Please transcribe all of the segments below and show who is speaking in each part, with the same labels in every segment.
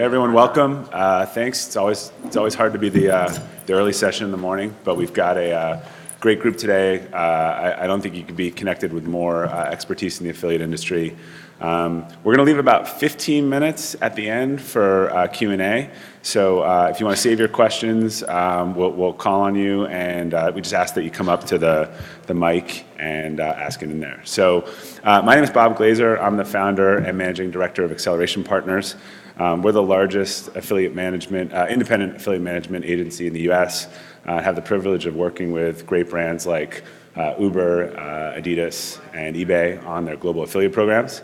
Speaker 1: everyone, welcome. Thanks. It's always hard to be the early session in the morning, but we've got a great group today. I don't think you could be connected with more expertise in the affiliate industry. We're going to leave about 15 minutes at the end for Q&A. So if you want to save your questions, we'll call on you, and we just ask that you come up to the mic and ask it in there. So my name is Bob Glazer. I'm the founder and managing director of Acceleration Partners. We're the largest independent affiliate management agency in the U.S. Have the privilege of working with great brands like Uber, Adidas, and eBay on their global affiliate programs.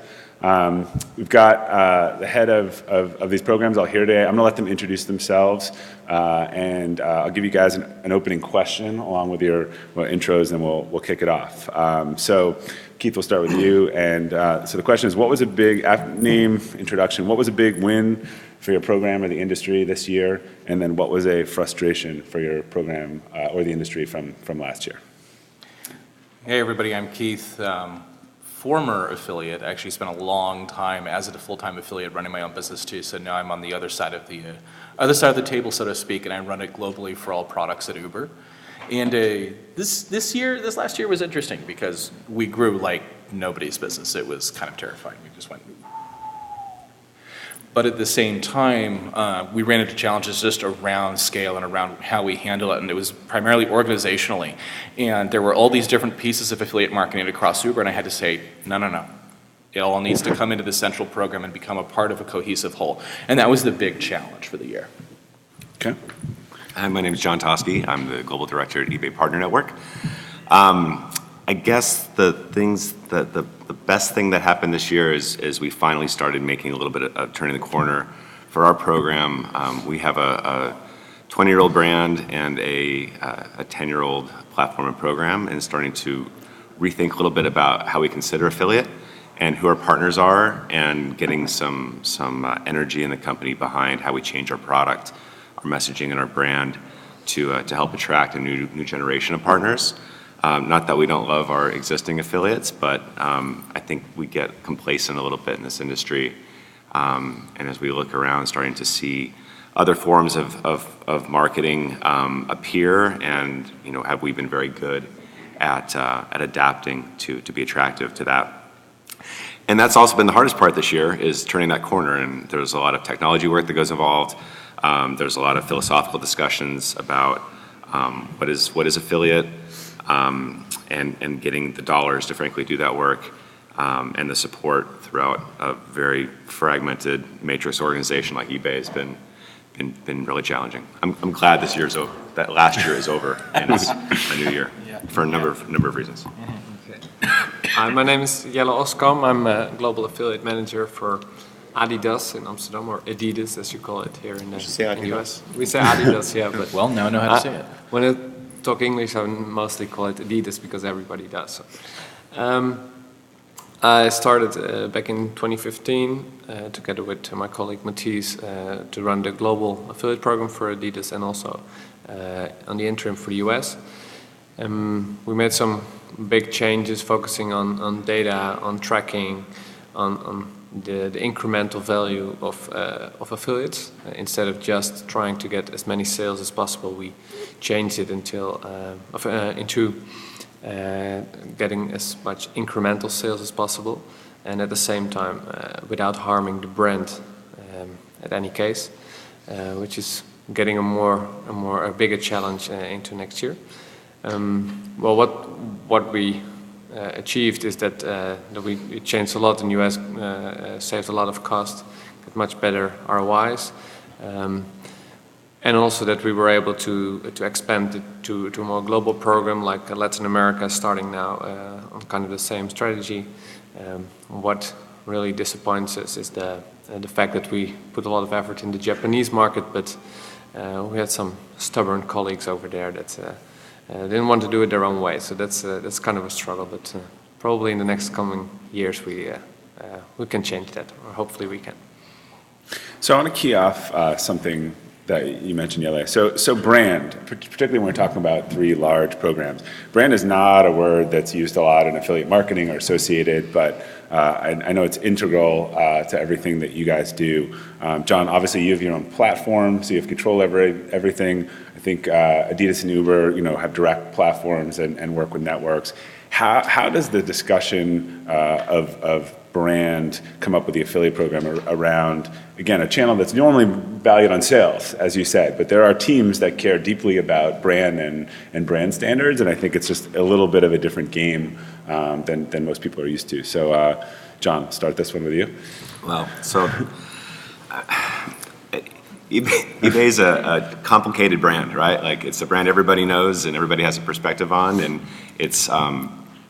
Speaker 1: We've got the head of these programs all here today. I'm going to let them introduce themselves, and I'll give you guys an opening question along with your intros, and we'll kick it off. So Keith, we'll start with you. And so the question is, what was a big introduction? What was a big win for your program or the industry this year? And then what was a frustration for your program or the industry from last year?
Speaker 2: Hey everybody, I'm Keith. Former affiliate. I actually spent a long time as a full-time affiliate running my own business too. So now I'm on the other side of the table, so to speak, and I run it globally for all products at Uber. And this last year was interesting because we grew like nobody's business. It was kind of terrifying. We just went. But at the same time, we ran into challenges just around scale and around how we handle it, and it was primarily organizationally. And there were all these different pieces of affiliate marketing across Uber, and I had to say, no. It all needs to come into the central program and become a part of a cohesive whole. And that was the big challenge for the year.
Speaker 1: Okay.
Speaker 3: Hi, my name is John Toskey. I'm the global director at eBay Partner Network. I guess the best thing that happened this year is we finally started making a little bit of turning the corner for our program. We have a 20-year-old brand and a 10-year-old platform and program, and starting to rethink a little bit about how we consider affiliate and who our partners are, and getting some energy in the company behind how we change our product, our messaging, and our brand to help attract a new generation of partners. Not that we don't love our existing affiliates, but I think we get complacent a little bit in this industry. And as we look around, starting to see other forms of marketing appear, and have we been very good at adapting to be attractive to that. And that's also been the hardest part this year, is turning that corner. And there's a lot of technology work that goes involved. There's a lot of philosophical discussions about what is affiliate. And getting the dollars to frankly do that work, and the support throughout a very fragmented matrix organization like eBay has been really challenging. I'm glad that last year is over and it's a new year for a number of reasons.
Speaker 4: Okay. Hi, my name is Jelle Oskam. I'm a global affiliate manager for Adidas in Amsterdam, or Adidas as you call it here in the US. We say Adidas, yeah, but
Speaker 2: Well, now I know how to say it.
Speaker 4: When I talk English, I mostly call it Adidas because everybody does. So. I started back in 2015 together with my colleague Matisse to run the global affiliate program for Adidas, and also on the interim for the US. We made some big changes focusing on data, on tracking, on the incremental value of affiliates. Instead of just trying to get as many sales as possible, we changed it into getting as much incremental sales as possible, and at the same time without harming the brand at any case, which is getting a bigger challenge into next year. Well, what we achieved is that we changed a lot in the US, saved a lot of cost, got much better ROIs, and also that we were able to expand it to a more global program like Latin America, starting now on kind of the same strategy. What really disappoints us is the fact that we put a lot of effort in the Japanese market, but we had some stubborn colleagues over there that didn't want to do it their own way. So that's kind of a struggle, but probably in the next coming years we can change that, or hopefully we can.
Speaker 1: So I want to key off something that you mentioned, Yele. So brand, particularly when we're talking about 3 large programs, brand is not a word that's used a lot in affiliate marketing or associated, but I know it's integral to everything that you guys do. John, obviously you have your own platform, so you have control over everything. I think Adidas and Uber, have direct platforms and work with networks. How does the discussion of brand come up with the affiliate program around, again, a channel that's normally valued on sales, as you said, but there are teams that care deeply about brand and brand standards, and I think it's just a little bit of a different game than most people are used to. So, John, start this one with you.
Speaker 3: Well, so eBay is a complicated brand, right? Like, it's a brand everybody knows and everybody has a perspective on, and it's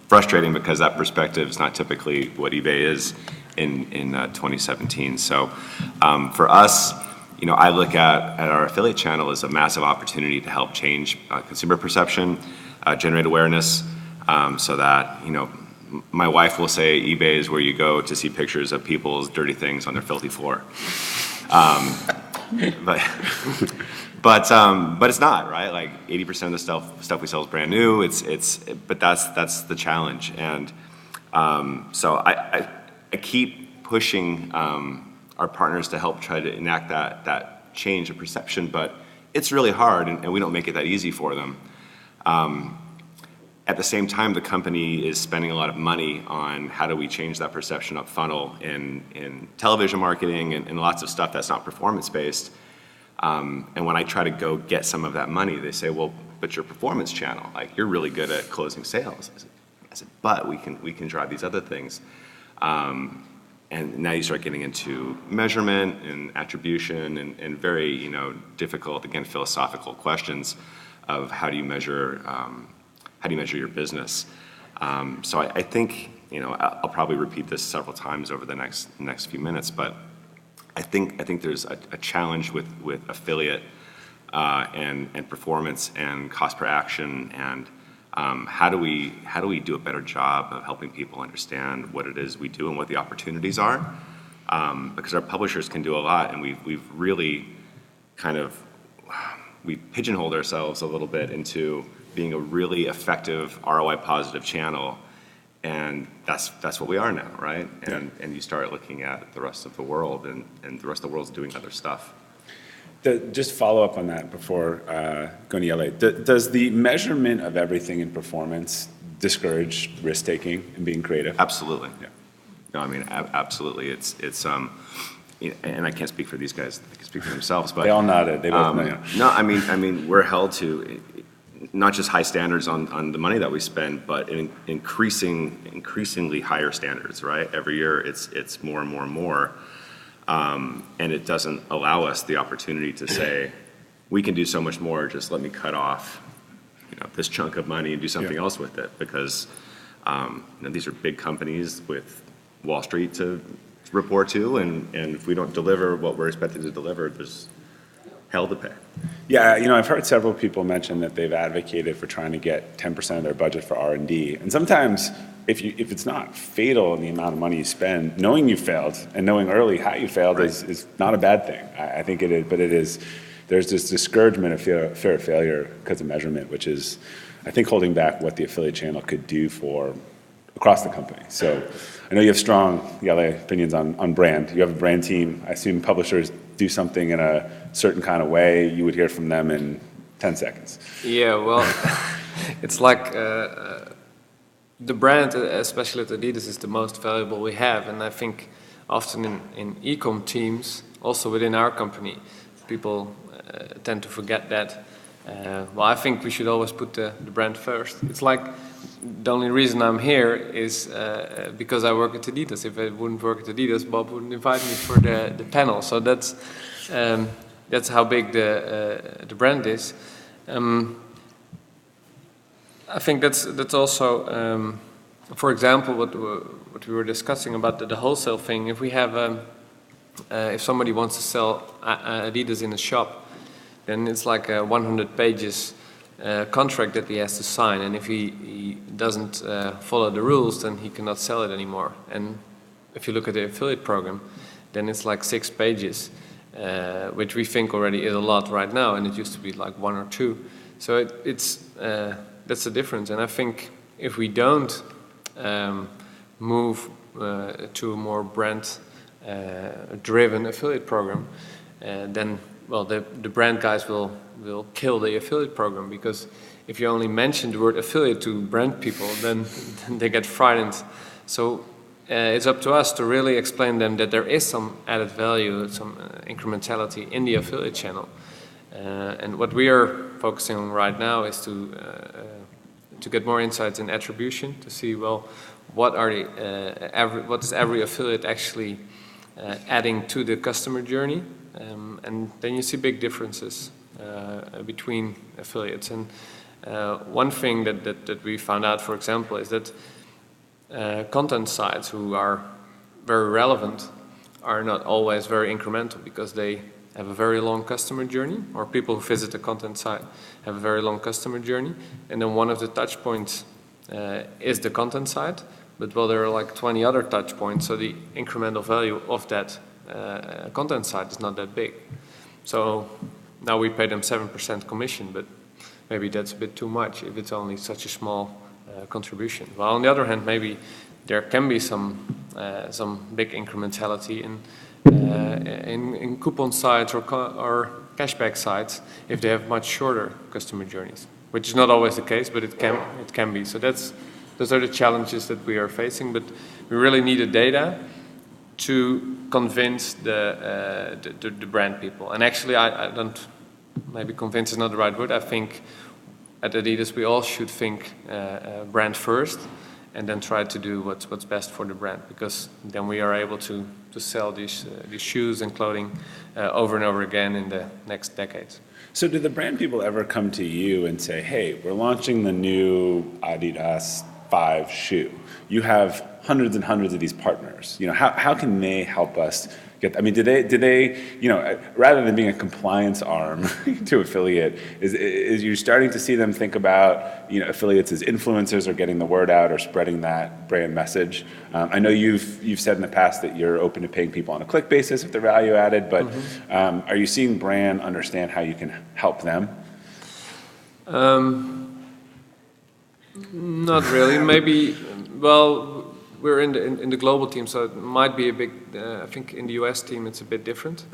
Speaker 3: frustrating because that perspective is not typically what eBay is in 2017. So for us, I look at our affiliate channel as a massive opportunity to help change consumer perception, generate awareness, so that, my wife will say eBay is where you go to see pictures of people's dirty things on their filthy floor. But it's not, right? Like 80% of the stuff we sell is brand new. But that's the challenge. And so I keep pushing our partners to help try to enact that change of perception, but it's really hard, and we don't make it that easy for them. At the same time, the company is spending a lot of money on how do we change that perception up funnel in television marketing and lots of stuff that's not performance-based. And when I try to go get some of that money, they say, well, but your performance channel, like, you're really good at closing sales. I said, but we can drive these other things. And now you start getting into measurement and attribution and very, difficult, again, philosophical questions of how do you measure your business. So I think, I'll probably repeat this several times over the next few minutes, but I think there's a challenge with affiliate and performance and cost per action, and how do we do a better job of helping people understand what it is we do and what the opportunities are, because our publishers can do a lot, and we've really we pigeonholed ourselves a little bit into being a really effective ROI positive channel. And that's what we are now, right? And you start looking at the rest of the world, and the rest of the world's doing other stuff.
Speaker 1: Just follow up on that before going to LA. Does the measurement of everything in performance discourage risk-taking and being creative?
Speaker 3: Absolutely.
Speaker 1: Yeah.
Speaker 3: No, I mean, absolutely. It's and I can't speak for these guys. They can speak for themselves, but
Speaker 1: They all nodded. They both know.
Speaker 3: no, I mean, we're held to not just high standards on the money that we spend, but increasingly higher standards, right? Every year it's more and more and more. And it doesn't allow us the opportunity to say, we can do so much more, just let me cut off this chunk of money and do something else with it, because these are big companies with Wall Street to report to, and if we don't deliver what we're expected to deliver, there's hell to pay.
Speaker 1: Yeah, I've heard several people mention that they've advocated for trying to get 10% of their budget for R&D. And sometimes, if it's not fatal in the amount of money you spend, knowing you failed and knowing early how you failed is not a bad thing. I think it is, but it is, there's this discouragement of fear of failure because of measurement, which is, I think, holding back what the affiliate channel could do for across the company. So I know you have strong opinions on brand. You have a brand team. I assume publishers do something in a certain kind of way, you would hear from them in 10 seconds.
Speaker 4: Yeah, well, it's like the brand, especially at Adidas, is the most valuable we have. And I think often in e-com teams, also within our company, people tend to forget that. Well, I think we should always put the brand first. It's like the only reason I'm here is because I work at Adidas. If I wouldn't work at Adidas, Bob wouldn't invite me for the panel. So that's how big the brand is. I think that's also, for example, what we were discussing about the wholesale thing. If we have, if somebody wants to sell Adidas in a shop, then it's like a 100 pages contract that he has to sign, and if he doesn't follow the rules, then he cannot sell it anymore. And if you look at the affiliate program, then it's like 6 pages, which we think already is a lot right now, and it used to be like 1 or 2. So that's the difference. And I think if we don't move to a more brand-driven affiliate program, then, well, the brand guys will kill the affiliate program, because if you only mention the word affiliate to brand people, then they get frightened. So it's up to us to really explain them that there is some added value, some incrementality in the affiliate channel. And what we are focusing on right now is to get more insights in attribution, to see, well, what is every affiliate actually adding to the customer journey, and then you see big differences between affiliates. And one thing that we found out, for example, is that content sites who are very relevant are not always very incremental, because they have a very long customer journey, or people who visit a content site have a very long customer journey, and then one of the touch points is the content site, but well, there are like 20 other touch points, so the incremental value of that content site is not that big. So now we pay them 7% commission, but maybe that's a bit too much if it's only such a small contribution. Well, on the other hand, maybe there can be some big incrementality in coupon sites or cashback sites if they have much shorter customer journeys, which is not always the case, but it can be. So those are the challenges that we are facing, but we really need the data to convince the brand people. And actually, I don't, maybe convince is not the right word. I think at Adidas we all should think brand first, and then try to do what's best for the brand, because then we are able to sell these shoes and clothing over and over again in the next decades.
Speaker 1: So do the brand people ever come to you and say, hey, we're launching the new Adidas 5 shoe. You have hundreds and hundreds of these partners. You know, how can they help us get, I mean, do they, you know, rather than being a compliance arm to affiliate, is you starting to see them think about, you know, affiliates as influencers, or getting the word out, or spreading that brand message? I know you've said in the past that you're open to paying people on a click basis if they're value added, but are you seeing brand understand how you can help them?
Speaker 4: Not really. Maybe, well, we're in the global team, so it might be a big, I think in the US team it's a bit different,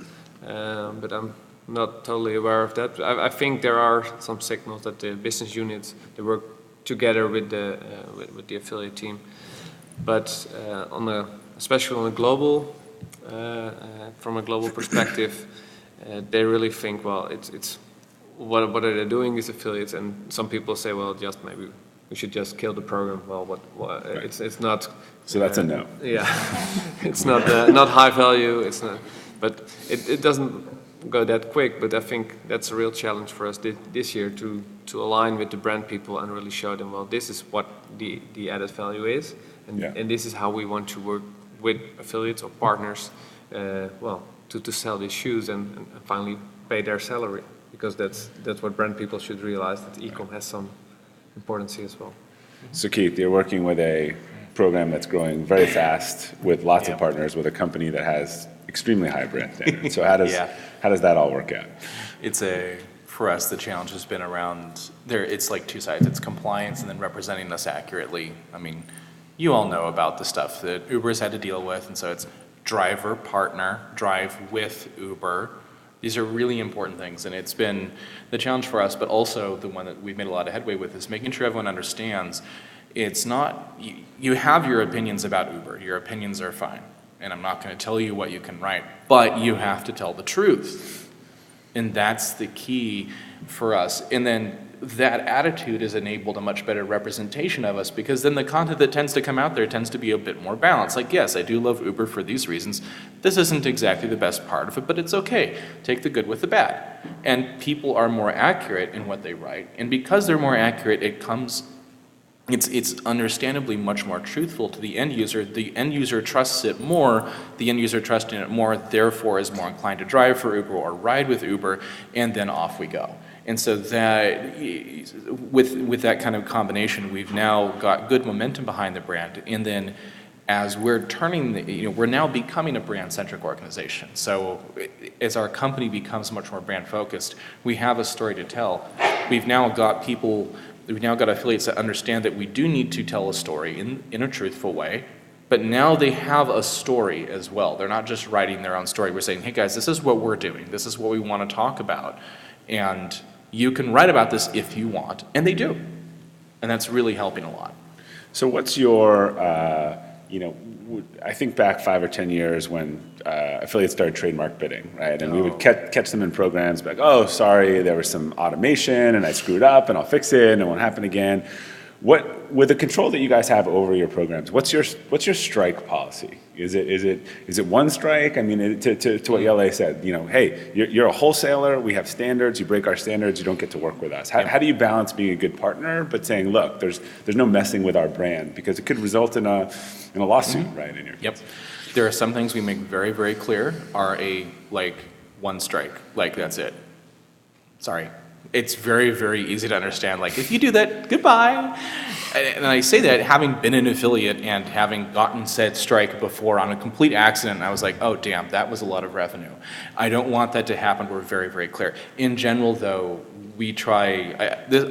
Speaker 4: but I'm not totally aware of that. I think there are some signals that the business units, they work together with the affiliate team, but especially on a global, from a global perspective, they really think, well, it's what are they doing, these affiliates? And some people say, well, just maybe we should just kill the program. Well,
Speaker 1: Right.
Speaker 4: It's not.
Speaker 1: So that's a no.
Speaker 4: Yeah, it's not high value. It's not, but it doesn't go that quick. But I think that's a real challenge for us this year to align with the brand people and really show them, well, this is what the added value is, and this is how we want to work with affiliates or partners, well, to sell these shoes and finally pay their salary, because that's what brand people should realize, that e-com has some importance as well.
Speaker 1: So Keith, you're working with a program that's growing very fast with lots of partners, with a company that has extremely high brand standards. So how does that all work out?
Speaker 2: For us, the challenge has been around there. It's like two sides. It's compliance and then representing us accurately. I mean, you all know about the stuff that Uber's had to deal with, and so it's driver, partner, drive with Uber. These are really important things, and it's been the challenge for us, but also the one that we've made a lot of headway with, is making sure everyone understands it's not, you have your opinions about Uber. Your opinions are fine, and I'm not going to tell you what you can write, but you have to tell the truth. And that's the key for us. And then that attitude has enabled a much better representation of us, because then the content that tends to come out there tends to be a bit more balanced. Like, yes, I do love Uber for these reasons. This isn't exactly the best part of it, but it's okay. Take the good with the bad. And people are more accurate in what they write. And because they're more accurate, it's understandably much more truthful to the end user. The end user trusts it more. The end user trusts in it more, therefore is more inclined to drive for Uber or ride with Uber, and then off we go. And so that, with that kind of combination, we've now got good momentum behind the brand. And then as we're turning, we're now becoming a brand-centric organization. So as our company becomes much more brand-focused, we have a story to tell. We've now got affiliates that understand that we do need to tell a story in a truthful way, but now they have a story as well. They're not just writing their own story. We're saying, hey guys, this is what we're doing. This is what we want to talk about. And you can write about this if you want. And they do. And that's really helping a lot.
Speaker 1: So what's your, I think back 5 or 10 years when affiliates started trademark bidding, right? And we would catch them in programs, like, oh, sorry, there was some automation and I screwed up and I'll fix it and it won't happen again. With the control that you guys have over your programs, what's your strike policy? Is it one strike? I mean, to what Yele said, hey, you're a wholesaler. We have standards. You break our standards. You don't get to work with us. How do you balance being a good partner but saying, look, there's no messing with our brand, because it could result in a lawsuit, right? In your case.
Speaker 2: Yep. There are some things we make very, very clear are one strike. That's it. Sorry. It's very, very easy to understand. If you do that, goodbye. And I say that having been an affiliate and having gotten said strike before on a complete accident, I was like, oh, damn, that was a lot of revenue. I don't want that to happen. We're very, very clear. In general, though, we try,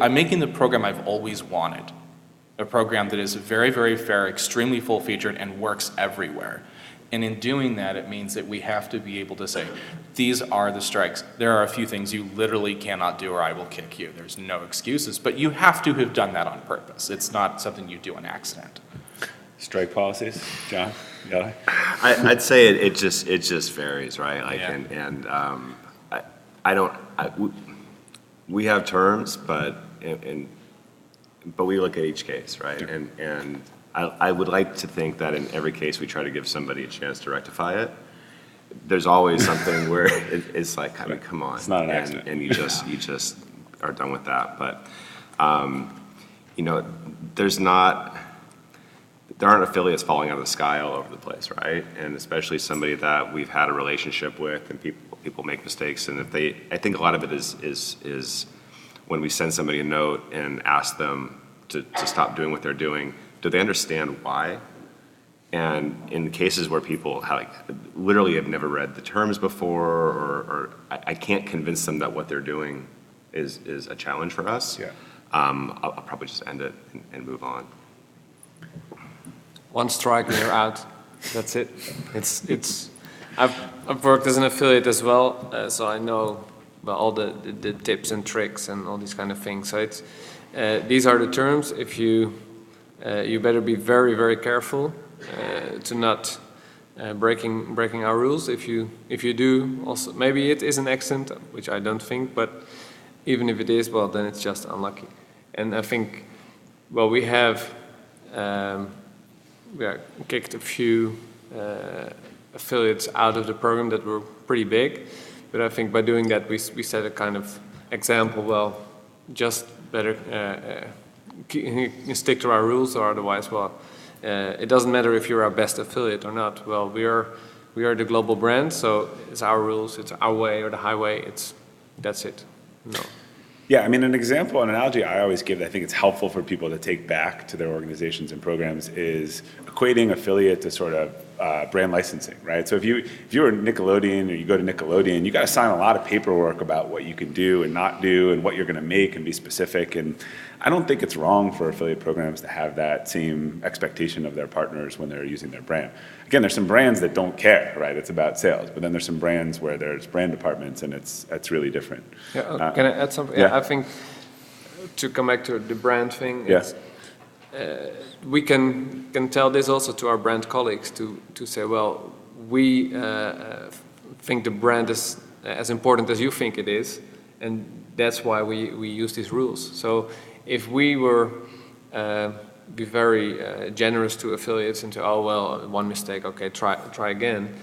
Speaker 2: I'm making the program I've always wanted. A program that is very, very fair, extremely full-featured, and works everywhere. And in doing that, it means that we have to be able to say, these are the strikes. There are a few things you literally cannot do or I will kick you. There's no excuses, but you have to have done that on purpose. It's not something you do on accident.
Speaker 1: Strike policies, John? Yeah.
Speaker 3: I'd say it just varies, right? We have terms, but we look at each case, right?
Speaker 1: Sure.
Speaker 3: And I would like to think that in every case we try to give somebody a chance to rectify it. There's always something where it's like, I mean, come on.
Speaker 1: It's not an accident.
Speaker 3: And you just are done with that. But, there aren't affiliates falling out of the sky all over the place, right? And especially somebody that we've had a relationship with, and people make mistakes. And I think a lot of it is when we send somebody a note and ask them to stop doing what they're doing, do they understand why? And in cases where people literally have never read the terms before, or I can't convince them that what they're doing is a challenge for us,
Speaker 1: Yeah.
Speaker 3: I'll probably just end it and move on.
Speaker 4: One strike and you're out. That's it. I've worked as an affiliate as well, so I know all the tips and tricks and all these kind of things. So these are the terms. If you better be very, very careful to not breaking our rules. If you do, also maybe it is an accident, which I don't think, but even if it is, well, then it's just unlucky. And I think, well, we have kicked a few affiliates out of the program that were pretty big, but I think by doing that we set a kind of example. Well, just better stick to our rules, or otherwise, well, it doesn't matter if you're our best affiliate or not. Well, we are the global brand, so it's our rules, it's our way or the highway. That's it. No.
Speaker 1: Yeah, I mean, an example, an analogy I always give that I think it's helpful for people to take back to their organizations and programs is equating affiliate to sort of brand licensing, right? So if you're Nickelodeon or you go to Nickelodeon, you got to sign a lot of paperwork about what you can do and not do and what you're going to make and be specific. And I don't think it's wrong for affiliate programs to have that same expectation of their partners when they're using their brand. Again, there's some brands that don't care, right? It's about sales, but then there's some brands where there's brand departments and it's really different.
Speaker 4: Yeah, can I add something?
Speaker 1: Yeah.
Speaker 4: I think to come back to the brand thing,
Speaker 1: Yes.
Speaker 4: We can tell this also to our brand colleagues to say, well, we think the brand is as important as you think it is, and that's why we use these rules. So if we were be very generous to affiliates and to, oh, well, one mistake, okay, try again,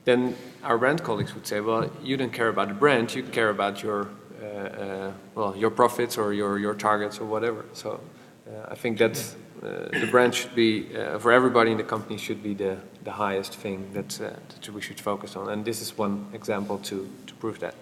Speaker 4: then our brand colleagues would say, well, you don't care about the brand, you care about your your profits or your targets or whatever. So I think that the brand should be, for everybody in the company, should be the highest thing that we should focus on. And this is one example to prove that.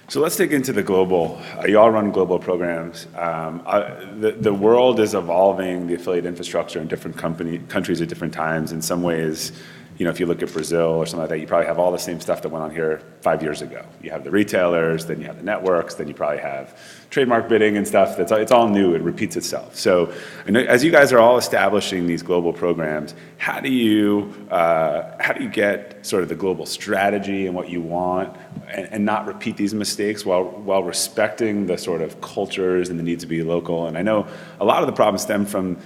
Speaker 1: So let's dig into the global. You all run global programs. The world is evolving the affiliate infrastructure in different countries at different times. In some ways, if you look at Brazil or something like that, you probably have all the same stuff that went on here 5 years ago. You have the retailers, then you have the networks, then you probably have trademark bidding and stuff. It's all new. It repeats itself. So as you guys are all establishing these global programs, how do you get sort of the global strategy and what you want and not repeat these mistakes while respecting the sort of cultures and the need to be local? And I know a lot of the problems stem from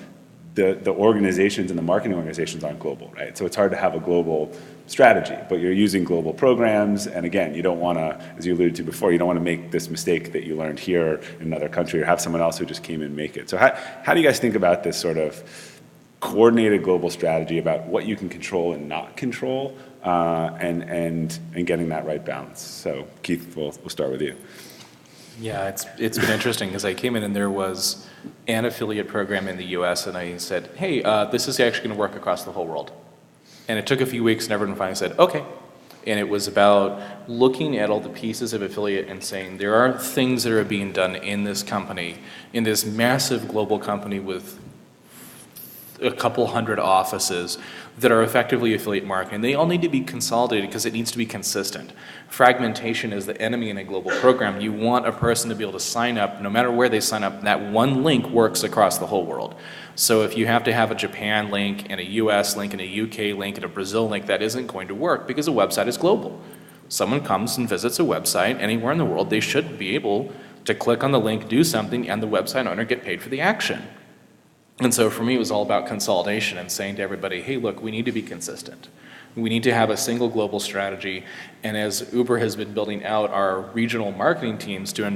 Speaker 1: the organizations and the marketing organizations aren't global, right? So it's hard to have a global strategy, but you're using global programs. And again, you don't want to, as you alluded to before, you don't want to make this mistake that you learned here in another country or have someone else who just came and make it. So how do you guys think about this sort of coordinated global strategy about what you can control and not control, and getting that right balance? So Keith, we'll start with you.
Speaker 2: Yeah, it's been interesting because I came in and there was an affiliate program in the US and I said, hey, this is actually going to work across the whole world. And it took a few weeks and everyone finally said, okay. And it was about looking at all the pieces of affiliate and saying there are things that are being done in this company, in this massive global company with a couple hundred offices that are effectively affiliate marketing. They all need to be consolidated because it needs to be consistent. Fragmentation is the enemy in a global program. You want a person to be able to sign up, no matter where they sign up, that one link works across the whole world. So if you have to have a Japan link and a US link and a UK link and a Brazil link, that isn't going to work because a website is global. Someone comes and visits a website anywhere in the world, they should be able to click on the link, do something, and the website owner get paid for the action. And so for me, it was all about consolidation and saying to everybody, hey, look, we need to be consistent. We need to have a single global strategy. And as Uber has been building out our regional marketing teams to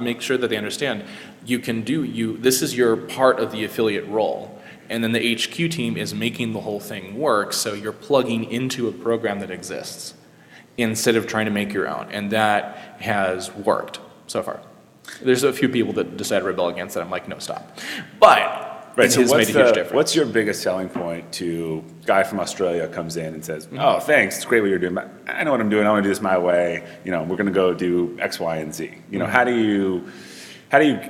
Speaker 2: make sure that they understand, this is your part of the affiliate role. And then the HQ team is making the whole thing work, so you're plugging into a program that exists instead of trying to make your own. And that has worked so far. There's a few people that decide to rebel against it. I'm like, no, stop. But
Speaker 1: right, so
Speaker 2: it has made a huge difference.
Speaker 1: What's your biggest selling point to a guy from Australia comes in and says, oh, thanks, it's great what you're doing, but I know what I'm doing, I want to do this my way, we're going to go do X, Y, and Z. How do you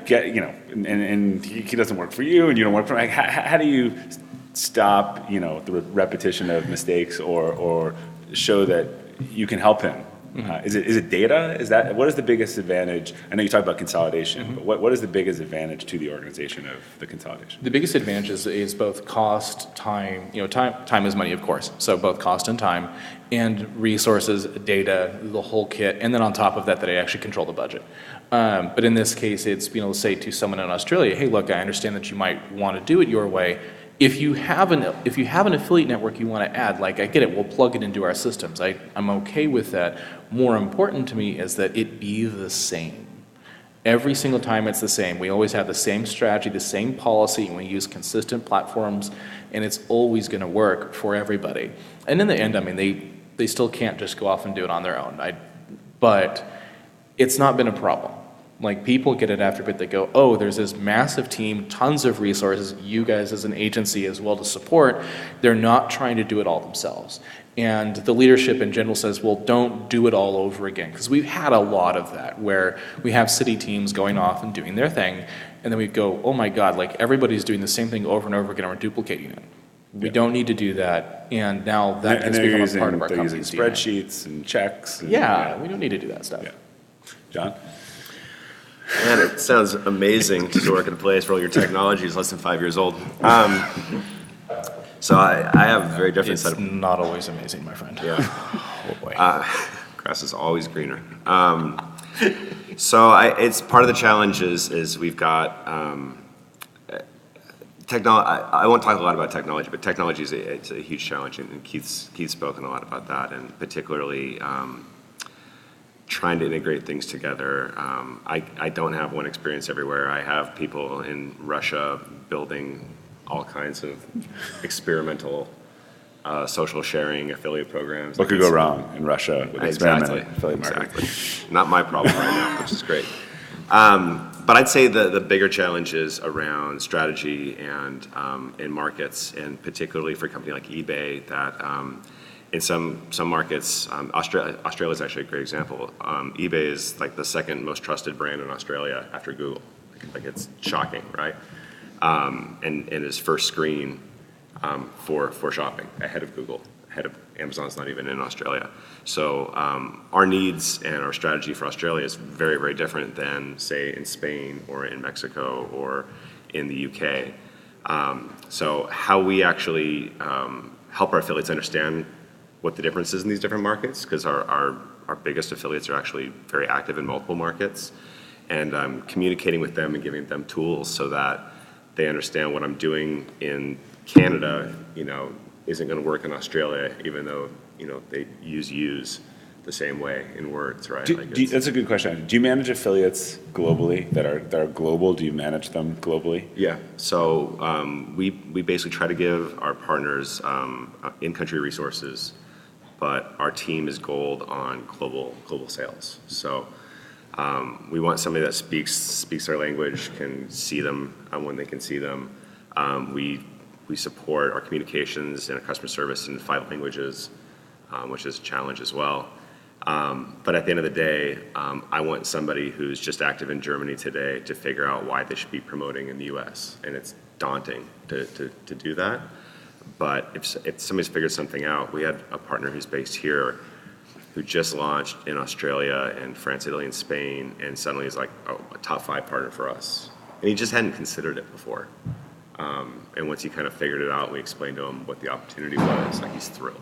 Speaker 1: get, and he doesn't work for you and you don't work for him, how do you stop, the repetition of mistakes or show that you can help him? Is it data? What is the biggest advantage? I know you talked about consolidation, but what is the biggest advantage to the organization of the consolidation?
Speaker 2: The biggest advantage is both cost, time. Time is money, of course. So both cost and time, and resources, data, the whole kit, and then on top of that, I actually control the budget. But in this case, it's being able to say to someone in Australia, hey, look, I understand that you might want to do it your way. If you have an affiliate network you want to add, I get it, we'll plug it into our systems. I'm okay with that. More important to me is that it be the same. Every single time it's the same. We always have the same strategy, the same policy, and we use consistent platforms, and it's always going to work for everybody. And in the end, they still can't just go off and do it on their own. But it's not been a problem. People get it after a bit, they go, oh, there's this massive team, tons of resources, you guys as an agency as well to support. They're not trying to do it all themselves. And the leadership in general says, well, don't do it all over again. Because we've had a lot of that where we have city teams going off and doing their thing. And then we go, oh my God, everybody's doing the same thing over and over again and we're duplicating it. We don't need to do that. And now that has become a part of our company's
Speaker 1: using spreadsheets and checks.
Speaker 2: We don't need to do that stuff.
Speaker 1: Yeah. John?
Speaker 3: Man, it sounds amazing to work at a place where all your technology is less than 5 years old. So I have a very different set of...
Speaker 2: It's not always amazing, my friend.
Speaker 3: Yeah.
Speaker 2: Oh boy.
Speaker 3: Grass is always greener. It's part of the challenge is we've got I won't talk a lot about technology, but technology it's a huge challenge, and Keith's spoken a lot about that, and particularly trying to integrate things together. I don't have one experience everywhere. I have people in Russia building all kinds of experimental social sharing affiliate programs.
Speaker 1: What could go wrong in Russia with experimental affiliate marketing?
Speaker 3: Exactly. Not my problem right now, which is great. But I'd say the bigger challenge is around strategy and in markets, and particularly for a company like eBay that in some markets, Australia is actually a great example. eBay is like the second most trusted brand in Australia after Google. Like it's shocking, right? And is first screen for shopping ahead of Google, ahead of Amazon's not even in Australia. So our needs and our strategy for Australia is very, very different than, say, in Spain or in Mexico or in the UK. So how we actually help our affiliates understand what the difference is in these different markets, because our biggest affiliates are actually very active in multiple markets, and communicating with them and giving them tools so that they understand what I'm doing in Canada, isn't going to work in Australia, even though, they use the same way in words, right?
Speaker 1: That's a good question. Do you manage affiliates globally that are global? Do you manage them globally?
Speaker 3: Yeah. So we basically try to give our partners in-country resources, but our team is gold on global sales. So we want somebody that speaks our language, can see them when they can see them. We support our communications and our customer service in 5 languages, which is a challenge as well. But at the end of the day, I want somebody who's just active in Germany today to figure out why they should be promoting in the US. And it's daunting to do that. But if somebody's figured something out, we had a partner who's based here who just launched in Australia and France, Italy, and Spain, and suddenly is like, a top 5 partner for us. And he just hadn't considered it before. And once he kind of figured it out, we explained to him what the opportunity was, like he's thrilled.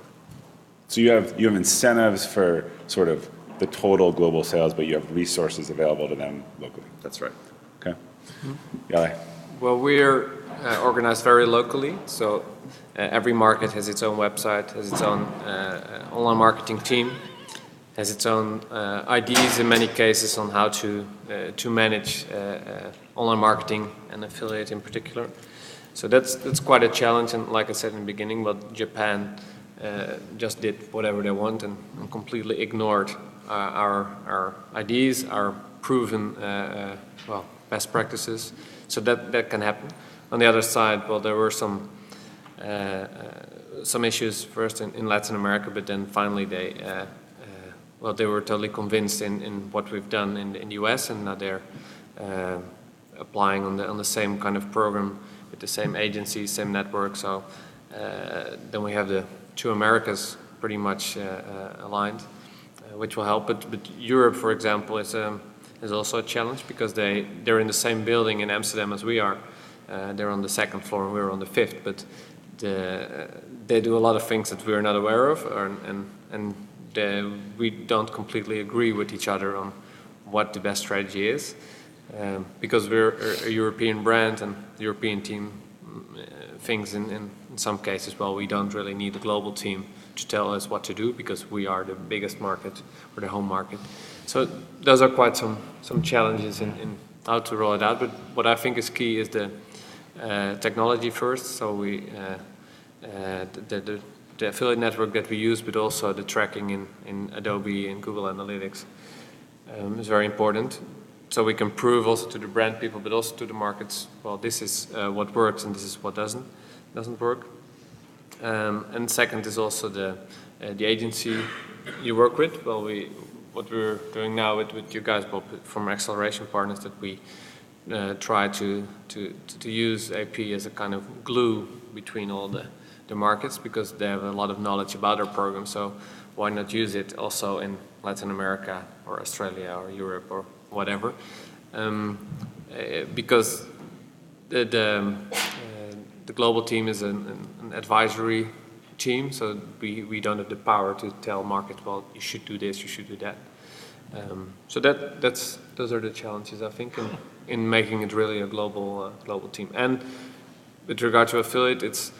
Speaker 1: So you have incentives for sort of the total global sales, but you have resources available to them locally.
Speaker 3: That's right.
Speaker 1: Okay. Yeah.
Speaker 4: Well, we're organized very locally, so every market has its own website, has its own online marketing team, has its own ideas in many cases on how to manage online marketing and affiliate in particular. So that's quite a challenge, and like I said in the beginning, but Japan just did whatever they want and completely ignored our ideas, our proven best practices. So that can happen. On the other side, well, there were some issues first in Latin America, but then finally they were totally convinced in what we've done in the US, and now they're applying on the same kind of program with the same agencies, same network. So then we have the 2 Americas pretty much aligned, which will help. But Europe, for example, is also a challenge because they're in the same building in Amsterdam as we are. They're on the 2nd floor and we're on the 5th, but they do a lot of things that we're not aware of, and we don't completely agree with each other on what the best strategy is. Because we're a European brand and the European team thinks in some cases, well, we don't really need a global team to tell us what to do because we are the biggest market or the home market. So those are quite some challenges in how to roll it out. But what I think is key is the technology first. So the affiliate network that we use, but also the tracking in Adobe and Google Analytics is very important. So we can prove also to the brand people, but also to the markets, well, this is what works and this is what doesn't work. And second is also the agency you work with. Well, what we're doing now with you guys, well, from Acceleration Partners, that we try to use AP as a kind of glue between all the markets, because they have a lot of knowledge about our program. So why not use it also in Latin America or Australia or Europe or whatever, because the global team is an advisory team, so we don't have the power to tell market, well, you should do this, you should do that. So those are the challenges, I think, in making it really a global team. And with regard to affiliate, it's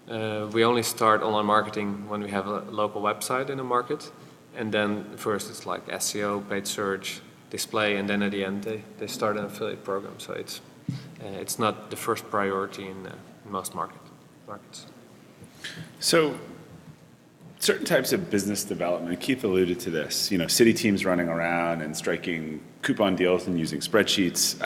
Speaker 4: we only start online marketing when we have a local website in a market, and then first it's like SEO, paid search, display, and then at the end they start an affiliate program. So it's not the first priority in most markets.
Speaker 1: So certain types of business development, Keith alluded to this, city teams running around and striking coupon deals and using spreadsheets.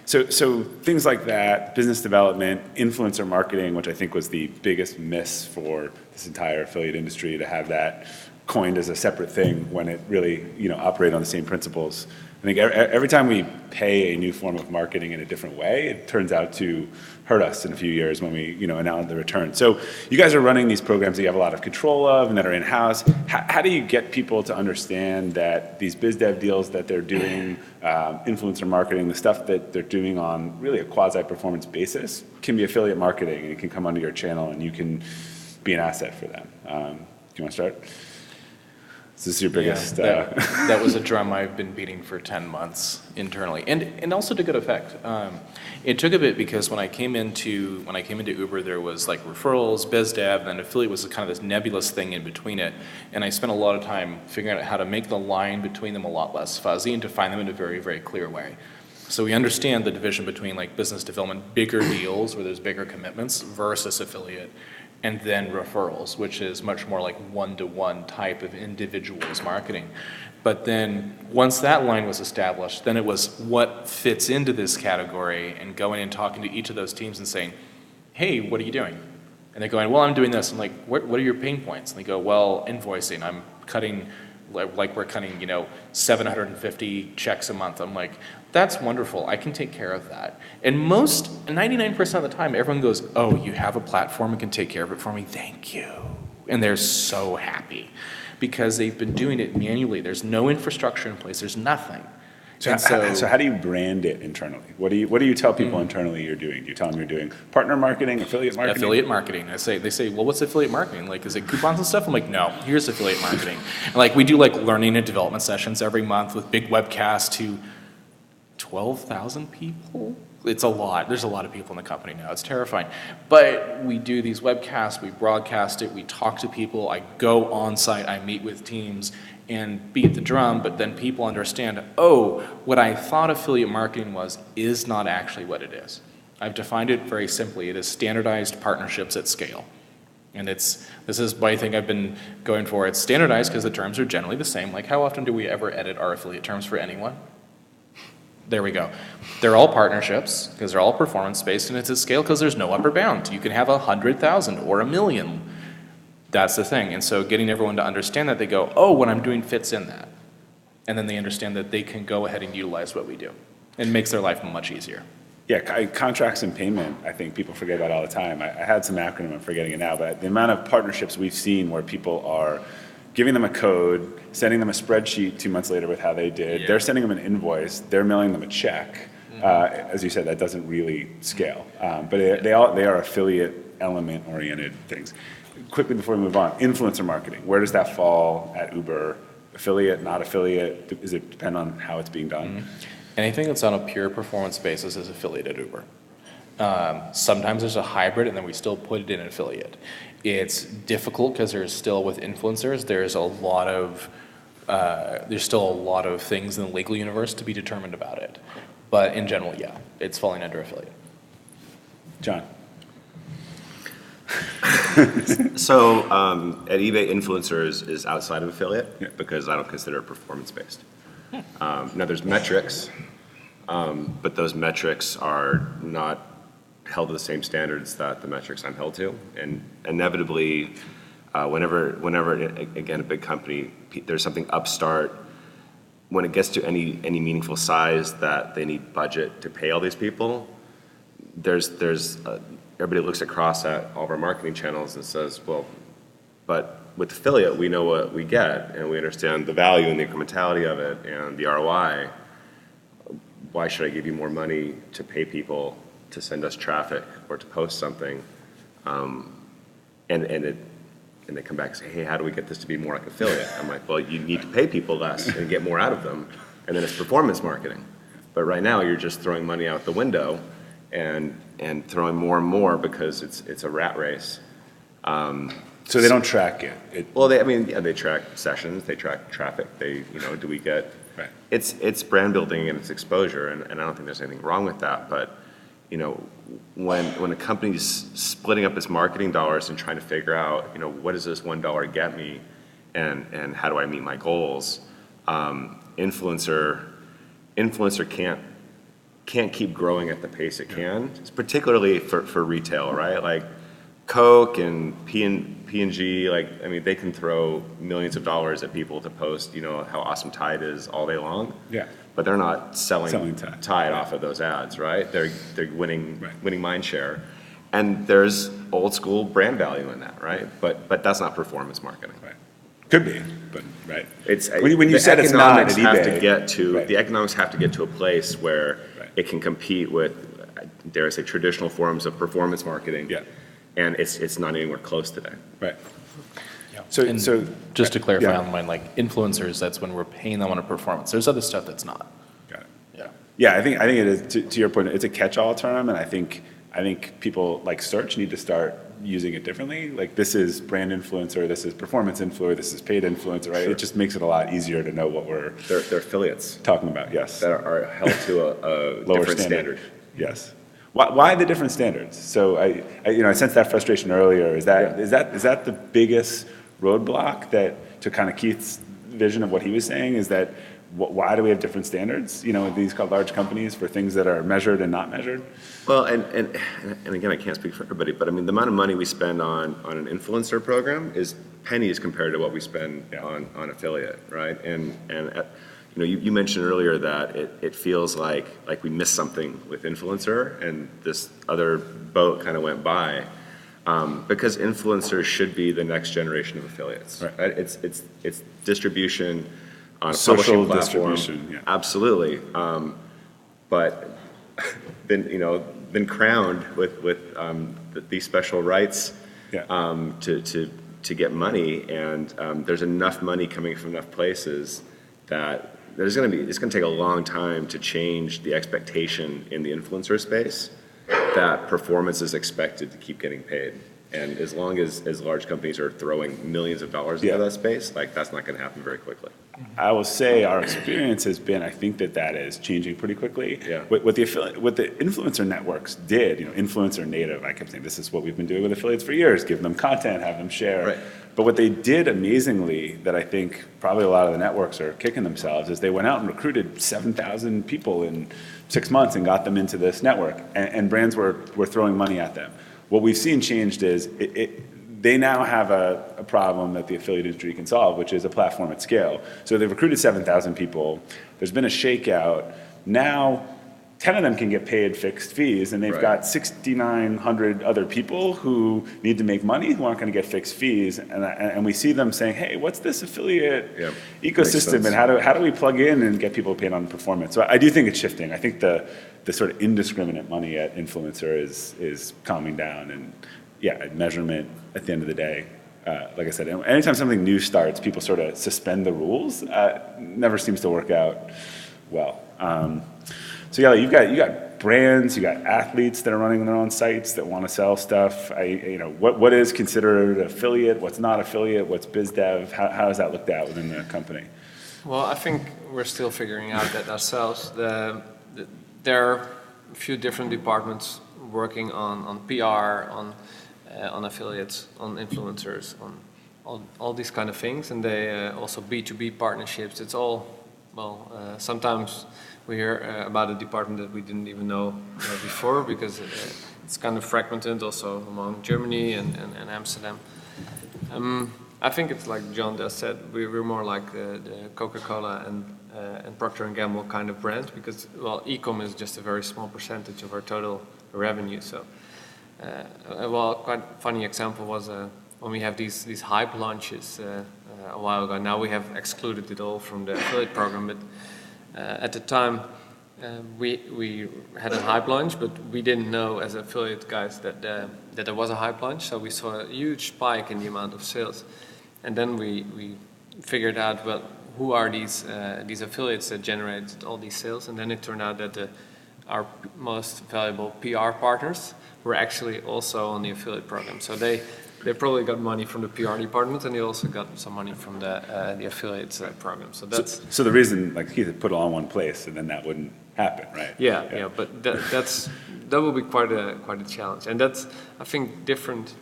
Speaker 1: So things like that, business development, influencer marketing, which I think was the biggest miss for this entire affiliate industry, to have that coined as a separate thing when it really, operated on the same principles. I think every time we pay a new form of marketing in a different way, it turns out to hurt us in a few years when we, announce the return. So you guys are running these programs that you have a lot of control of and that are in-house. How do you get people to understand that these biz dev deals that they're doing, influencer marketing, the stuff that they're doing on really a quasi-performance basis can be affiliate marketing, and it can come under your channel and you can be an asset for them? Do you want to start? This is your biggest...
Speaker 2: That was a drum I've been beating for 10 months internally, and also to good effect. It took a bit because when I came into Uber, there was like referrals, biz dev, and then affiliate was kind of this nebulous thing in between it. And I spent a lot of time figuring out how to make the line between them a lot less fuzzy and to find them in a very, very clear way. So we understand the division between like business development, bigger deals where there's bigger commitments versus affiliate, and then referrals, which is much more like one-to-one type of individuals marketing. But then once that line was established, then it was what fits into this category, and going and talking to each of those teams and saying, hey, what are you doing? And they're going, well, I'm doing this. I'm like, what are your pain points? And they go, well, invoicing. I'm cutting, like we're cutting, 750 checks a month. I'm like, that's wonderful. I can take care of that. And 99% of the time, everyone goes, oh, you have a platform and can take care of it for me? Thank you. And they're so happy because they've been doing it manually. There's no infrastructure in place. There's nothing.
Speaker 1: So how do you brand it internally? What do you tell people internally you're doing? Do you tell them you're doing partner marketing, affiliate marketing?
Speaker 2: Affiliate marketing. They say, well, what's affiliate marketing? Like, is it coupons and stuff? I'm like, no, here's affiliate marketing. And like, we do like learning and development sessions every month with big webcasts to 12,000 people. It's a lot. There's a lot of people in the company now. It's terrifying. But we do these webcasts, we broadcast it, we talk to people. I go on site, I meet with teams and beat the drum, but then people understand, oh, what I thought affiliate marketing was is not actually what it is. I've defined it very simply. It is standardized partnerships at scale. And this is what I think I've been going for. It's standardized because the terms are generally the same. Like, how often do we ever edit our affiliate terms for anyone? There we go. They're all partnerships because they're all performance-based, and it's at scale because there's no upper bound. You can have 100,000 or 1 million. That's the thing. And so getting everyone to understand that, they go, oh, what I'm doing fits in that. And then they understand that they can go ahead and utilize what we do. It makes their life much easier.
Speaker 1: Yeah, contracts and payment, I think people forget about all the time. I had some acronym, I'm forgetting it now, but the amount of partnerships we've seen where people are giving them a code, sending them a spreadsheet 2 months later with how they did. Yeah. They're sending them an invoice. They're mailing them a check. As you said, that doesn't really scale. But they are affiliate element-oriented things. Quickly before we move on, influencer marketing. Where does that fall at Uber? Affiliate, not affiliate? Does it depend on how it's being done?
Speaker 2: Anything that's on a pure performance basis is affiliate at Uber. Sometimes there's a hybrid, and then we still put it in an affiliate. It's difficult because there's still, with influencers, there's still a lot of things in the legal universe to be determined about it. But in general, yeah, it's falling under affiliate.
Speaker 1: John.
Speaker 3: So at eBay, influencers is outside of affiliate because I don't consider it performance-based. Now there's metrics, but those metrics are not held to the same standards that the metrics I'm held to. And inevitably, whenever again, a big company, there's something upstart, when it gets to any meaningful size that they need budget to pay all these people, everybody looks across at all of our marketing channels and says, well, but with affiliate, we know what we get, and we understand the value and the incrementality of it and the ROI. Why should I give you more money to pay people to send us traffic or to post something? And they come back and say, hey, how do we get this to be more like affiliate? I'm like, well, you need to pay people less and get more out of them, and then it's performance marketing. But right now, you're just throwing money out the window and throwing more and more because it's a rat race.
Speaker 1: So they don't track it.
Speaker 3: Well, they track sessions, they track traffic. Do we get? Right. It's brand building and it's exposure, and I don't think there's anything wrong with that. But when a company's splitting up its marketing dollars and trying to figure out, you know, what does this $1 get me, and how do I meet my goals, influencer can't keep growing at the pace it can, particularly for retail, right? Like Coke and P&G, like, I mean, they can throw millions of dollars at people to post, you know, how awesome Tide is all day long.
Speaker 1: Yeah.
Speaker 3: But they're not selling
Speaker 1: Tide.
Speaker 3: Tide off of those ads, right? They're winning
Speaker 1: Right.
Speaker 3: winning mind share. And there's old school brand value in that, right? But that's not performance marketing.
Speaker 1: Right. Could be, but, right.
Speaker 3: It's
Speaker 1: When you said it's not at
Speaker 3: economics have to
Speaker 1: eBay.
Speaker 3: get to
Speaker 1: Right.
Speaker 3: the economics have to get to a place where
Speaker 1: Right.
Speaker 3: it can compete with, dare I say, traditional forms of performance marketing.
Speaker 1: Yeah.
Speaker 3: And it's not anywhere close today.
Speaker 1: Right.
Speaker 2: And
Speaker 1: So
Speaker 2: just to clarify
Speaker 1: yeah.
Speaker 2: on mine, like influencers, that's when we're paying them on a performance. There's other stuff that's not.
Speaker 1: Got it.
Speaker 2: Yeah.
Speaker 1: Yeah, I think it is, to your point, it's a catch-all term, and I think people like search need to start using it differently. Like, this is brand influencer, this is performance influencer, this is paid influencer, right?
Speaker 3: Sure.
Speaker 1: It just makes it a lot easier to know what we're
Speaker 3: They're affiliates
Speaker 1: talking about, yes.
Speaker 3: that are held to a
Speaker 1: Lower
Speaker 3: different standard.
Speaker 1: Yes. Why the different standards? So I sense that frustration earlier. Is that the biggest roadblock that, to kind of Keith's vision of what he was saying, is that why do we have different standards, you know, with these large companies for things that are measured and not measured?
Speaker 3: Well, and again, I can't speak for everybody, but I mean, the amount of money we spend on an influencer program is pennies compared to what we spend on affiliate, right? And you know, you mentioned earlier that it feels like we missed something with influencer, and this other boat kind of went by, because influencers should be the next generation of affiliates.
Speaker 1: Right.
Speaker 3: Right? It's distribution on a
Speaker 1: Social
Speaker 3: publishing platform.
Speaker 1: distribution, yeah.
Speaker 3: Absolutely. But been crowned with these special rights
Speaker 1: Yeah.
Speaker 3: to get money, and there's enough money coming from enough places that it's going to take a long time to change the expectation in the influencer space that performance is expected to keep getting paid. And as long as large companies are throwing millions of dollars into
Speaker 1: Yeah.
Speaker 3: that space, like, that's not going to happen very quickly.
Speaker 1: I will say our experience has been, I think that is changing pretty quickly.
Speaker 3: Yeah.
Speaker 1: What the influencer networks did, you know, influencer native, I kept saying, this is what we've been doing with affiliates for years, give them content, have them share.
Speaker 3: Right.
Speaker 1: But what they did amazingly, that I think probably a lot of the networks are kicking themselves, is they went out and recruited 7,000 people in 6 months and got them into this network, and brands were throwing money at them. What we've seen changed is they now have a problem that the affiliate industry can solve, which is a platform at scale. So they've recruited 7,000 people. There's been a shakeout. Now, 10 of them can get paid fixed fees, and they've
Speaker 3: Right.
Speaker 1: got 6,900 other people who need to make money who aren't going to get fixed fees. And we see them saying, hey, what's this affiliate
Speaker 3: Yeah. Makes
Speaker 1: ecosystem,
Speaker 3: sense.
Speaker 1: and how do we plug in and get people paid on performance? So I do think it's shifting. I think the sort of indiscriminate money at influencer is calming down, and measurement at the end of the day. Like I said, anytime something new starts, people sort of suspend the rules. Never seems to work out well. So yeah, you got brands, you got athletes that are running their own sites that want to sell stuff. What is considered affiliate? What's not affiliate? What's biz dev? How is that looked at within the company?
Speaker 4: Well, I think we're still figuring out that ourselves. There are a few different departments working on PR, on affiliates, on influencers, on all these kind of things, and they also B2B partnerships. It's all, sometimes we hear about a department that we didn't even know before, because it's kind of fragmented also among Germany and Amsterdam. I think it's like John just said, we're more like the Coca-Cola and Procter & Gamble kind of brand, because, e-com is just a very small percentage of our total revenue. So, quite funny example was when we have these hype launches a while ago. Now we have excluded it all from the affiliate program, but at the time we had a hype launch, but we didn't know as affiliate guys that there was a hype launch. So we saw a huge spike in the amount of sales, and then we figured out, who are these affiliates that generated all these sales? And then it turned out that our most valuable PR partners were actually also on the affiliate program. So they They probably got money from the PR department, and they also got some money from the affiliates program. So that's
Speaker 1: So the reason, like Keith, had put it all in one place, and then that wouldn't happen, right?
Speaker 4: yeah. But that will be quite a challenge, and that's, I think, different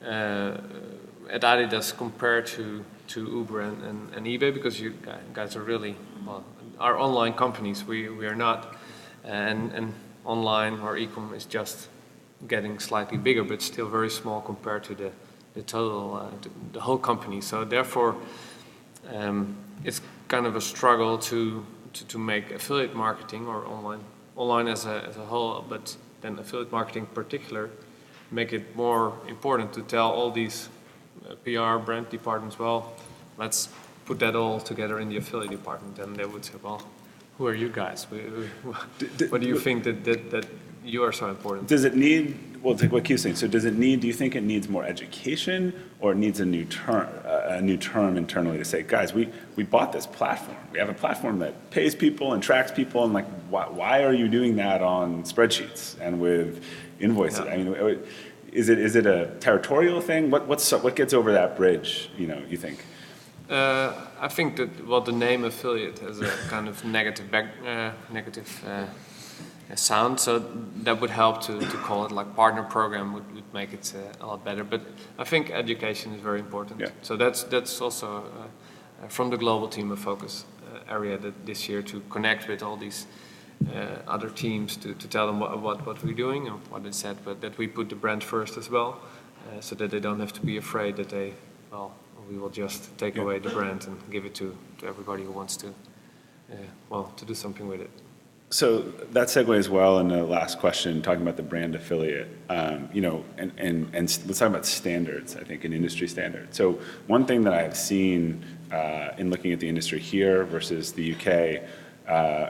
Speaker 4: at Adidas compared to Uber and eBay, because you guys are really, well, are online companies. We are not, and online or e-com is just getting slightly bigger, but still very small compared to the total, the whole company. So therefore, it's kind of a struggle to make affiliate marketing or online as a whole, but then affiliate marketing in particular, make it more important to tell all these PR brand departments, well, let's put that all together in the affiliate department. And they would say, well, who are you guys? What do you think that you are so important?
Speaker 1: Does it need, well, it's like what Keith's saying, so do you think it needs more education, or it needs a new term internally to say, guys, we bought this platform. We have a platform that pays people and tracks people, and like, why are you doing that on spreadsheets and with invoices?
Speaker 4: Yeah.
Speaker 1: I mean, is it a territorial thing? What gets over that bridge, you think?
Speaker 4: I think that, well, the name affiliate has a kind of negative sound, so that would help to call it like partner program would make it a lot better. But I think education is very important.
Speaker 1: Yeah.
Speaker 4: So that's also from the global team a focus area that this year, to connect with all these other teams to tell them what we're doing and what is said, but that we put the brand first as well, so that they don't have to be afraid that we will just take away the brand and give it to everybody who wants to to do something with it.
Speaker 1: So that segues well in the last question, talking about the brand affiliate, and let's talk about standards, I think, and industry standards. So one thing that I have seen in looking at the industry here versus the UK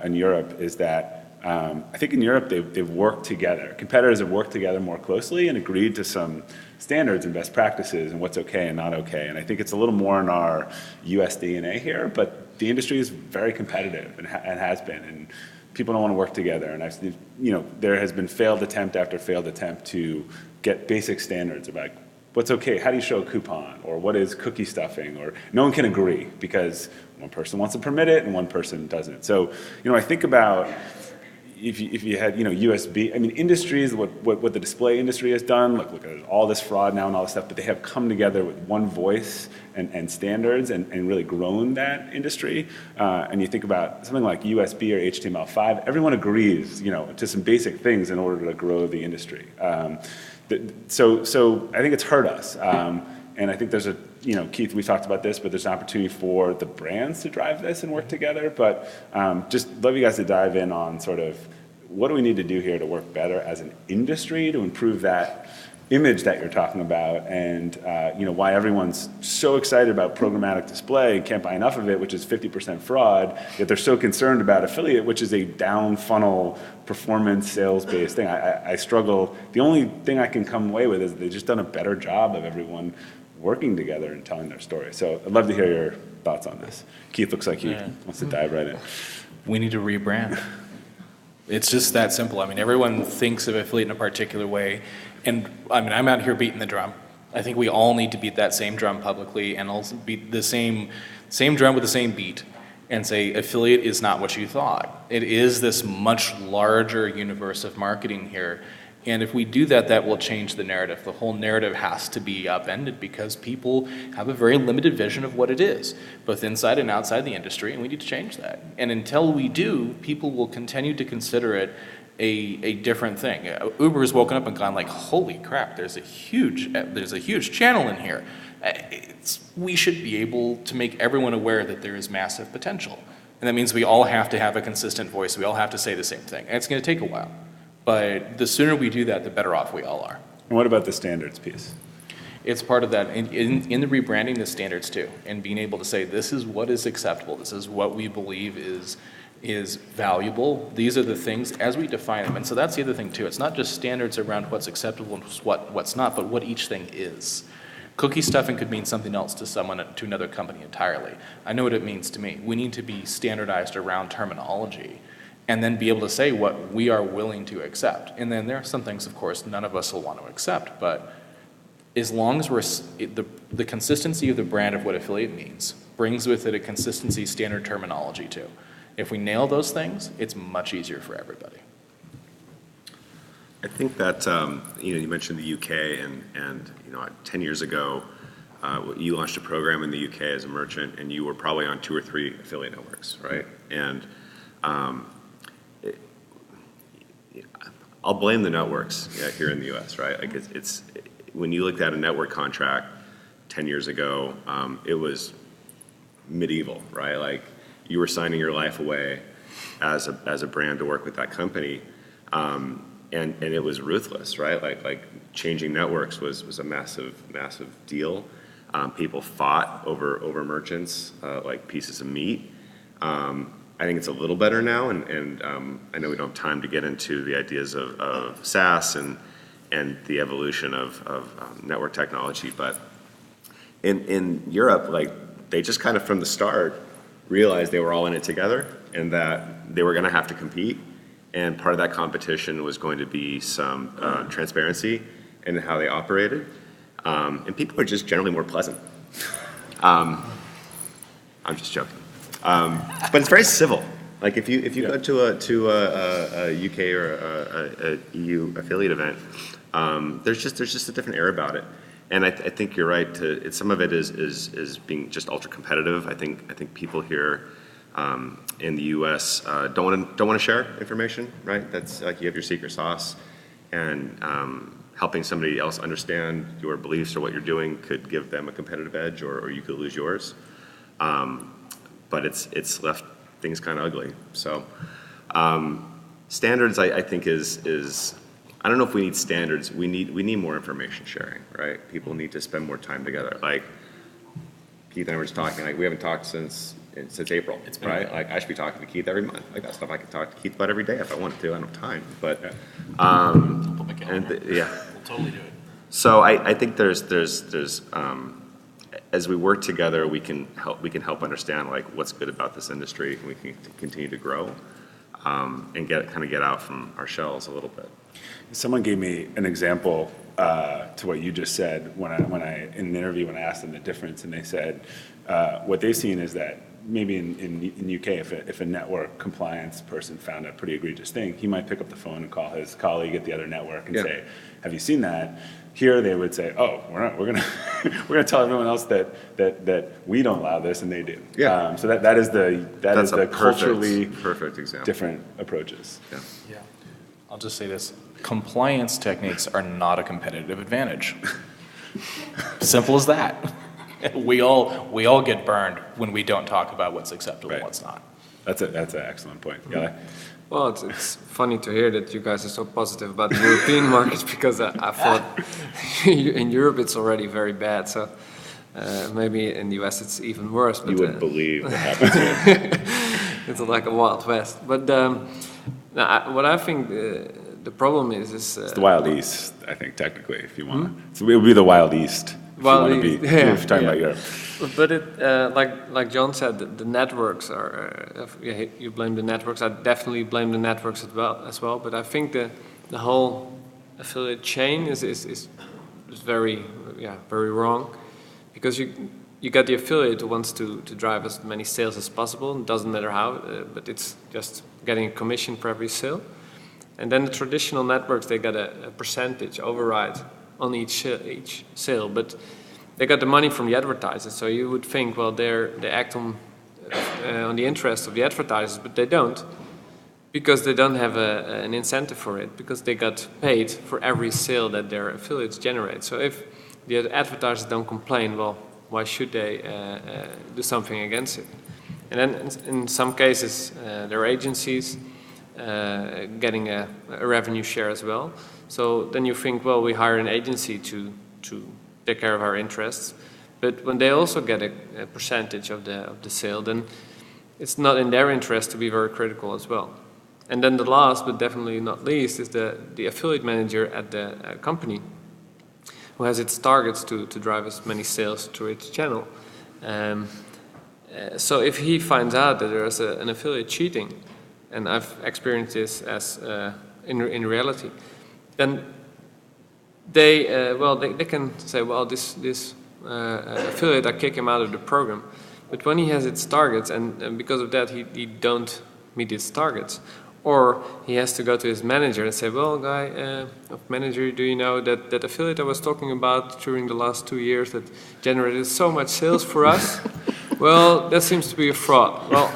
Speaker 1: and Europe is that I think in Europe they've worked together. Competitors have worked together more closely and agreed to some standards and best practices and what's okay and not okay. And I think it's a little more in our US DNA here, but the industry is very competitive and has been. And people don't want to work together, and there has been failed attempt after failed attempt to get basic standards about what's okay, how do you show a coupon, or what is cookie stuffing, or no one can agree because one person wants to permit it and one person doesn't. So, I think about if you had, USB, I mean, industries, what the display industry has done, look at all this fraud now and all this stuff, but they have come together with one voice and standards and really grown that industry. And you think about something like USB or HTML5, everyone agrees, to some basic things in order to grow the industry. So I think it's hurt us. And I think there's Keith, we talked about this, but there's an opportunity for the brands to drive this and work together. But just love you guys to dive in on sort of what do we need to do here to work better as an industry to improve that image that you're talking about, and why everyone's so excited about programmatic display and can't buy enough of it, which is 50% fraud, yet they're so concerned about affiliate, which is a down funnel performance sales-based thing. I struggle. The only thing I can come away with is they've just done a better job of everyone working together and telling their story. So I'd love to hear your thoughts on this. Keith looks like he wants to dive right in.
Speaker 2: We need to rebrand. It's just that simple. I mean, everyone thinks of affiliate in a particular way. And I mean, I'm out here beating the drum. I think we all need to beat that same drum publicly, and also beat the same drum with the same beat and say affiliate is not what you thought. It is this much larger universe of marketing here. And if we do that, that will change the narrative. The whole narrative has to be upended because people have a very limited vision of what it is, both inside and outside the industry, and we need to change that. And until we do, people will continue to consider it a different thing. Uber has woken up and gone like, holy crap, there's a huge channel in here. We should be able to make everyone aware that there is massive potential. And that means we all have to have a consistent voice. We all have to say the same thing. And it's going to take a while. But the sooner we do that, the better off we all are.
Speaker 1: And what about the standards piece?
Speaker 2: It's part of that. In the rebranding, the standards too, and being able to say this is what is acceptable. This is what we believe is valuable. These are the things as we define them. And so that's the other thing too. It's not just standards around what's acceptable and what's not, but what each thing is. Cookie stuffing could mean something else to another company entirely. I know what it means to me. We need to be standardized around terminology and then be able to say what we are willing to accept. And then there are some things, of course, none of us will want to accept, but as long as the consistency of the brand of what affiliate means brings with it a consistency standard terminology too. If we nail those things, it's much easier for everybody.
Speaker 3: I think that, you mentioned the UK and 10 years ago, you launched a program in the UK as a merchant and you were probably on 2 or 3 affiliate networks, right? And I'll blame the networks here in the US, right? Like it's when you looked at a network contract 10 years ago, it was medieval, right? Like you were signing your life away as a brand to work with that company. And it was ruthless, right? Like changing networks was a massive deal. People fought over merchants like pieces of meat. I think it's a little better now, and I know we don't have time to get into the ideas of SaaS and the evolution of network technology, but in Europe, like they just kind of from the start realized they were all in it together and that they were going to have to compete. And part of that competition was going to be some transparency in how they operated. And people are just generally more pleasant. I'm just joking. But it's very civil. Like if you go to a UK or a EU affiliate event, there's just a different air about it. And I think you're right. Some of it is being just ultra competitive. I think people here in the U.S. don't want to share information, right? That's like you have your secret sauce, and helping somebody else understand your beliefs or what you're doing could give them a competitive edge, or you could lose yours. But it's left things kind of ugly. So standards, I think is I don't know if we need standards. We need more information sharing, right? People need to spend more time together. Like Keith and I were just talking. Like we haven't talked since April, right? Like I should be talking to Keith every month. Like that stuff I could talk to Keith about every day if I wanted to. I don't have time, but yeah,
Speaker 2: We'll totally do it.
Speaker 3: So I think there's as we work together, we can help understand like what's good about this industry, and we can continue to grow and get out from our shells a little bit.
Speaker 1: Someone gave me an example to what you just said when I in an interview when I asked them the difference, and they said what they've seen is that maybe in UK if a network compliance person found a pretty egregious thing, he might pick up the phone and call his colleague at the other network and say, "Have you seen that?" Here they would say, "Oh, we're gonna tell everyone else that we don't allow this and they do."
Speaker 3: Yeah.
Speaker 1: So that is the culturally
Speaker 3: perfect example.
Speaker 1: different approaches.
Speaker 2: Yeah. I'll just say this. Compliance techniques are not a competitive advantage. Simple as that. We all get burned when we don't talk about what's acceptable and what's not.
Speaker 1: That's an excellent point. Yeah.
Speaker 4: Well, it's funny to hear that you guys are so positive about the European market, because I thought in Europe it's already very bad. So maybe in the US it's even worse. But,
Speaker 1: You wouldn't believe what happens here.
Speaker 4: It's like a Wild West. But what I think the problem is
Speaker 1: It's the Wild East, I think, technically, if you want. So it would be the Wild East. If you're talking about Europe.
Speaker 4: But it, like John said, the networks are. You blame the networks. I definitely blame the networks as well. But I think the whole affiliate chain is very wrong, because you get the affiliate who wants to drive as many sales as possible. It doesn't matter how, but it's just getting a commission for every sale. And then the traditional networks, they get a percentage override on each sale, but they got the money from the advertisers. So you would think, well, they act on the interest of the advertisers, but they don't, because they don't have an incentive for it, because they got paid for every sale that their affiliates generate. So if the advertisers don't complain, well, why should they do something against it? And then in some cases, there are agencies getting a revenue share as well. So then you think, well, we hire an agency to take care of our interests, but when they also get a percentage of the sale, then it's not in their interest to be very critical as well. And then the last, but definitely not least, is the affiliate manager at the company, who has its targets to drive as many sales through its channel. So if he finds out that there's an affiliate cheating, and I've experienced this as in reality, then they can say, well, this affiliate, I kick him out of the program. But when he has its targets, and because of that he don't meet its targets, or he has to go to his manager and say, well, manager, do you know that affiliate I was talking about during the last 2 years that generated so much sales for us? Well, that seems to be a fraud. Well,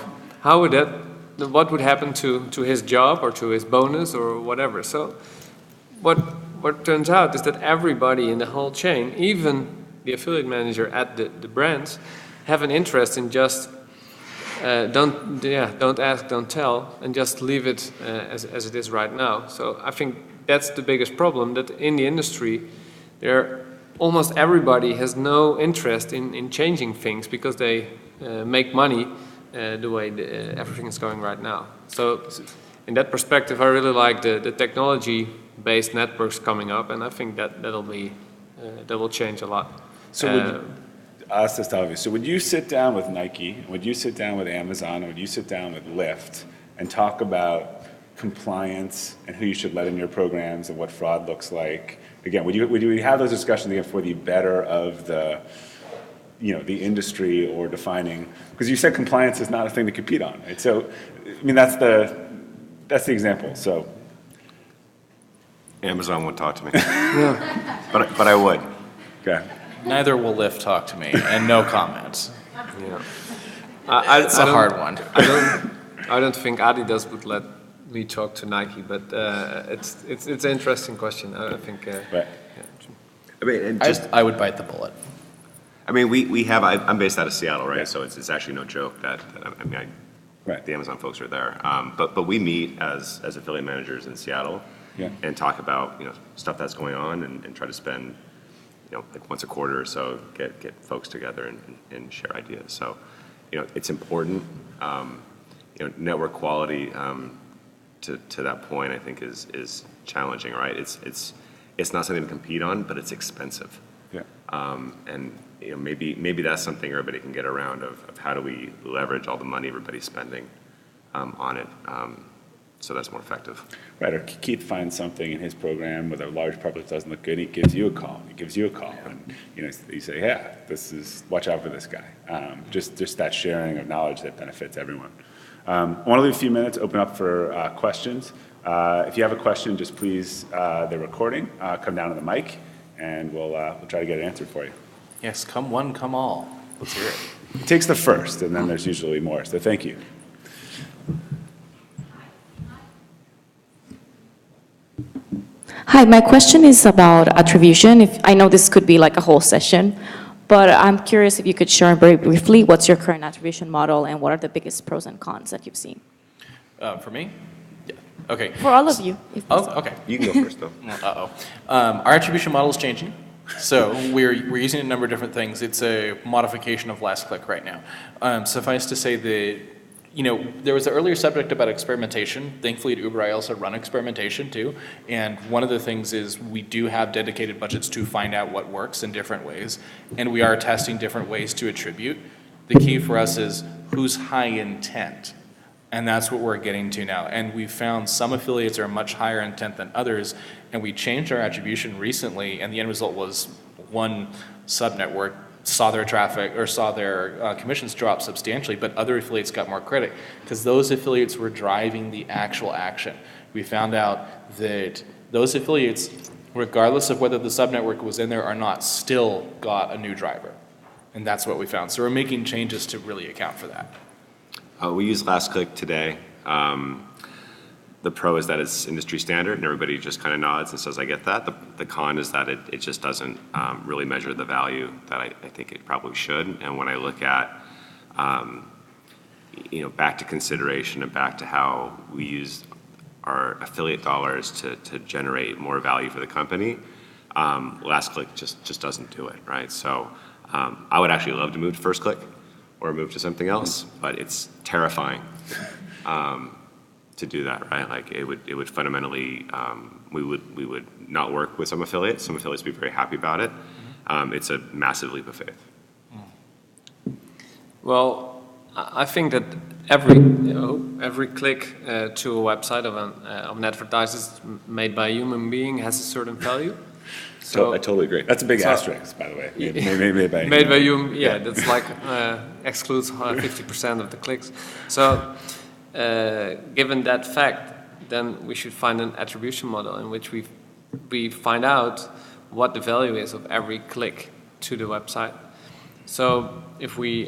Speaker 4: what would happen to his job or to his bonus or whatever? So what turns out is that everybody in the whole chain, even the affiliate manager at the brands, have an interest in just don't ask, don't tell, and just leave it as it is right now. So I think that's the biggest problem, that in the industry, almost everybody has no interest in changing things because they make money the way everything is going right now. So in that perspective, I really like the technology-based networks coming up, and I think that will change a lot.
Speaker 1: So I'll ask this to all of you. So would you sit down with Nike, would you sit down with Amazon, would you sit down with Lyft and talk about compliance and who you should let in your programs and what fraud looks like? Again, would you have those discussions again for the better of the industry, or defining, because you said compliance is not a thing to compete on, right? So, I mean, that's the example, so.
Speaker 3: Amazon won't talk to me,
Speaker 4: Yeah.
Speaker 3: but I would.
Speaker 1: Okay.
Speaker 2: Neither will Lyft talk to me, and no comments.
Speaker 4: Yeah.
Speaker 2: It's a hard one.
Speaker 4: I don't think Adidas would let me talk to Nike, but it's an interesting question. I think.
Speaker 1: Right.
Speaker 3: I mean, and
Speaker 2: I would bite the bullet.
Speaker 3: I mean, we have. I'm based out of Seattle, right? So it's actually no joke that
Speaker 1: Right.
Speaker 3: the Amazon folks are there. But we meet as affiliate managers in Seattle, and talk about stuff that's going on, and try to spend like once a quarter or so get folks together and share ideas. So it's important. Network quality to that point, I think is challenging, right? It's not something to compete on, but it's expensive.
Speaker 1: Yeah.
Speaker 3: And maybe that's something everybody can get around of how do we leverage all the money everybody's spending on it, so that's more effective.
Speaker 1: Right, or Keith finds something in his program where the large public doesn't look good, he gives you a call, and you say, yeah, watch out for this guy. Just that sharing of knowledge that benefits everyone. I want to leave a few minutes, open up for questions. If you have a question, just please, they're recording, come down to the mic, and we'll try to get it answered for you.
Speaker 2: Yes, come one, come all. Let's hear it.
Speaker 1: It takes the first, and then there's usually more, so thank you.
Speaker 5: Hi, my question is about attribution. I know this could be like a whole session, but I'm curious if you could share very briefly what's your current attribution model and what are the biggest pros and cons that you've seen?
Speaker 2: For me? Yeah. Okay.
Speaker 5: For all of you. If
Speaker 2: Oh,
Speaker 5: possible.
Speaker 2: okay.
Speaker 3: You can go first, though.
Speaker 2: Uh-oh. Our attribution model is changing. So we're using a number of different things. It's a modification of last click right now. Suffice to say that, there was the earlier subject about experimentation. Thankfully at Uber, I also run experimentation too. And one of the things is we do have dedicated budgets to find out what works in different ways. And we are testing different ways to attribute. The key for us is who's high intent. And that's what we're getting to now. And we found some affiliates are much higher intent than others. And we changed our attribution recently, and the end result was one sub-network saw their traffic or saw their commissions drop substantially, but other affiliates got more credit because those affiliates were driving the actual action. We found out that those affiliates, regardless of whether the sub-network was in there or not, still got a new driver. And that's what we found. So we're making changes to really account for that.
Speaker 3: We use last click today. The pro is that it's industry standard and everybody just kind of nods and says, I get that. The con is that it just doesn't really measure the value that I think it probably should. And when I look at, back to consideration and back to how we use our affiliate dollars to generate more value for the company, last click just doesn't do it, right? So I would actually love to move to first click or move to something else, but it's terrifying to do that, right? Like it would fundamentally, we would not work with some affiliates. Some affiliates would be very happy about it. It's a massive leap of faith.
Speaker 4: Well, I think that every click to a website of an advertiser made by a human being has a certain value.
Speaker 3: I totally agree.
Speaker 1: That's a big
Speaker 4: So-
Speaker 1: asterisk, by the way. Made by
Speaker 4: Made by you, yeah, that's like excludes 50% of the clicks. So, given that fact, then we should find an attribution model in which we find out what the value is of every click to the website. So, if we,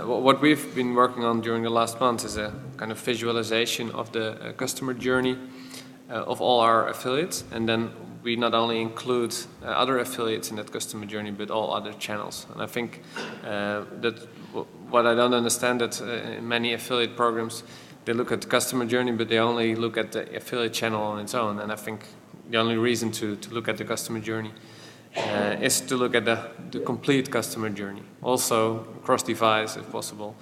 Speaker 4: what we've been working on during the last month is a kind of visualization of the customer journey of all our affiliates, and then we not only include other affiliates in that customer journey, but all other channels. And I think that what I don't understand that in many affiliate programs, they look at the customer journey, but they only look at the affiliate channel on its own. And I think the only reason to look at the customer journey is to look at the complete customer journey. Also cross-device, if possible,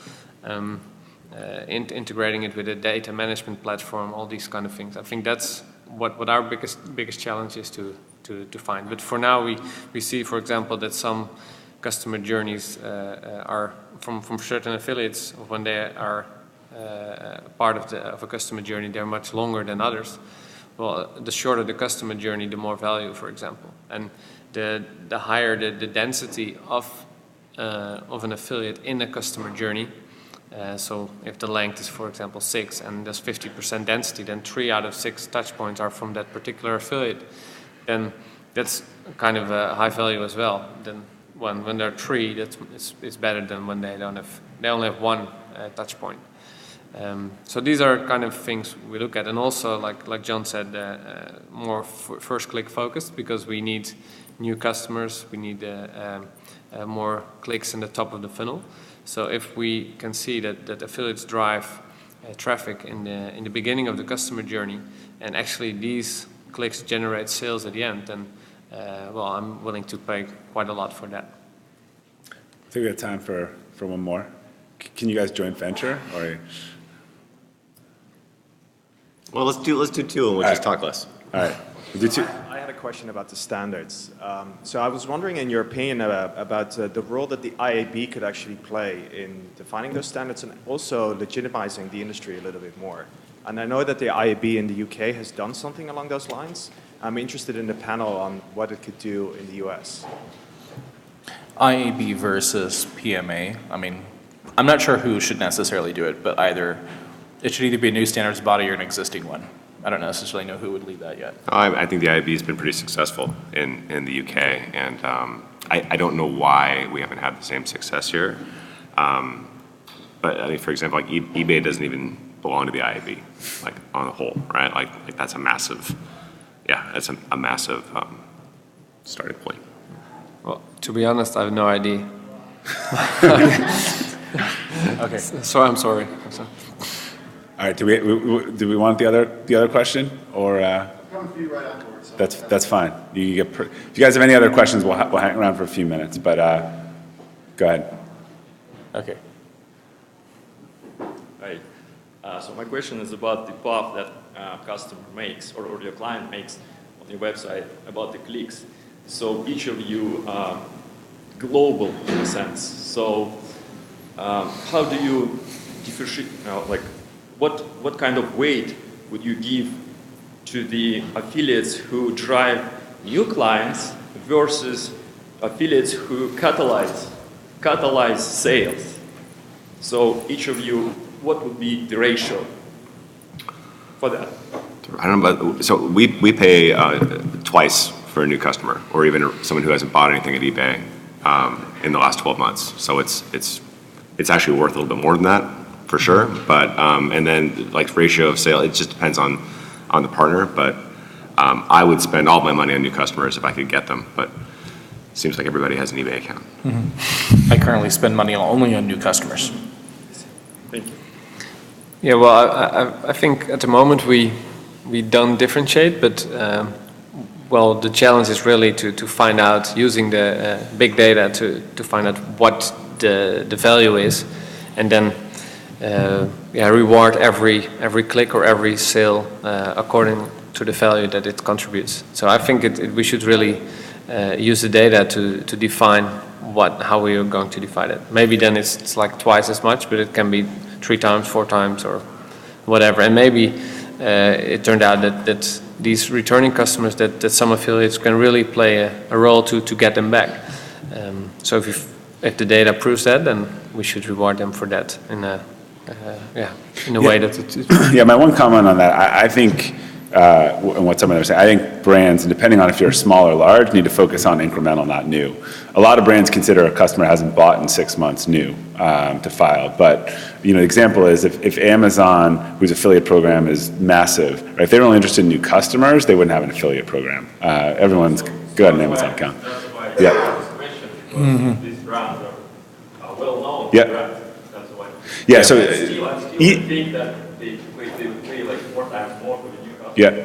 Speaker 4: integrating it with a data management platform, all these kind of things. I think that's what our biggest challenge is to find. But for now, we see, for example, that some customer journeys are from certain affiliates, when they are part of a customer journey, they're much longer than others. Well, the shorter the customer journey, the more value, for example, and the higher the density of an affiliate in a customer journey. So if the length is, for example, 6 and there's 50% density, then 3 out of 6 touch points are from that particular affiliate. Then that's kind of a high value as well. Then when there are 3, it's better than when they only have 1 touch point. So these are kind of things we look at, and also like John said, more first click focused, because we need new customers, we need more clicks in the top of the funnel. So if we can see that affiliates drive traffic in the beginning of the customer journey, and actually these clicks generate sales at the end, then well, I'm willing to pay quite a lot for that.
Speaker 1: I think we have time for one more. Can you guys joint venture, or?
Speaker 3: Well, let's do 2 and we'll just talk less.
Speaker 1: All right, we'll do 2.
Speaker 6: I had a question about the standards. So I was wondering, in your opinion, about the role that the IAB could actually play in defining those standards and also legitimizing the industry a little bit more. And I know that the IAB in the UK has done something along those lines. I'm interested in the panel on what it could do in the US.
Speaker 2: IAB versus PMA, I mean, I'm not sure who should necessarily do it, but it should either be a new standards body or an existing one. I don't necessarily know who would lead that yet.
Speaker 3: I think the IAB has been pretty successful in the UK, and I don't know why we haven't had the same success here. But I mean, for example, like eBay doesn't even belong to the IAB, like on the whole, right? Like that's a massive, that's a massive starting point.
Speaker 4: Well, to be honest, I have no idea.
Speaker 2: Okay.
Speaker 4: So I'm sorry.
Speaker 1: All right, do we want the other question, or?
Speaker 7: Come to you right afterwards.
Speaker 1: That's fine. If you guys have any other questions, we'll hang around for a few minutes, but go ahead.
Speaker 2: Okay.
Speaker 8: Right. So my question is about the path that customer makes or your client makes on your website about the clicks. So each of you are global in a sense. So how do you differentiate, like what kind of weight would you give to the affiliates who drive new clients versus affiliates who catalyze sales? So each of you, what would be the ratio for that?
Speaker 3: I don't know, but so we pay twice for a new customer, or even someone who hasn't bought anything at eBay in the last 12 months. So it's actually worth a little bit more than that, for sure. But and then like ratio of sale, it just depends on the partner. But I would spend all my money on new customers if I could get them. But it seems like everybody has an eBay account.
Speaker 2: Mm-hmm. I currently spend money only on new customers.
Speaker 8: Thank you.
Speaker 4: Yeah, well, I think at the moment we don't differentiate, but well, the challenge is really to find out, using the big data to find out what the value is, and then reward every click or every sale according to the value that it contributes. So I think we should really use the data to define how we are going to divide it. Maybe then it's like twice as much, but it can be 3 times, 4 times, or whatever. And maybe it turned out that these returning customers that some affiliates can really play a role to get them back. So if the data proves that, then we should reward them for that in a way that it.
Speaker 1: Yeah, my one comment on that, I think, and what someone was saying, I think brands, and depending on if you're small or large, need to focus on incremental, not new. A lot of brands consider a customer hasn't bought in 6 months new to file. But the example is if Amazon, whose affiliate program is massive, right, if they were only interested in new customers, they wouldn't have an affiliate program. Everyone's got an Amazon account. Yeah.
Speaker 8: These brands are well-known
Speaker 1: Yeah.
Speaker 8: brands. That's why.
Speaker 1: Yeah. So.
Speaker 8: I still think that they would pay like 4 times more for the new customer.
Speaker 1: Yeah.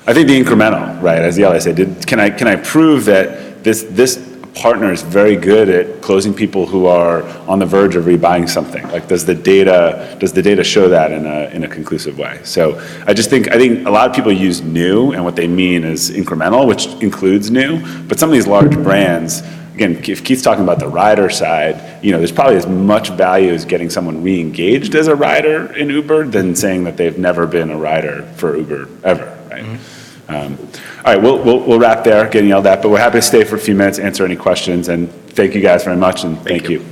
Speaker 1: I think the incremental, right, as Yale said, can I prove that this partner is very good at closing people who are on the verge of rebuying something? Like, does the data show that in a conclusive way? So I think a lot of people use new, and what they mean is incremental, which includes new. But some of these large brands, again, if Keith's talking about the rider side, there's probably as much value as getting someone re-engaged as a rider in Uber than saying that they've never been a rider for Uber ever, right? All right, we'll wrap there, getting yelled at, but we're happy to stay for a few minutes, answer any questions, and thank you guys very much, and thank you.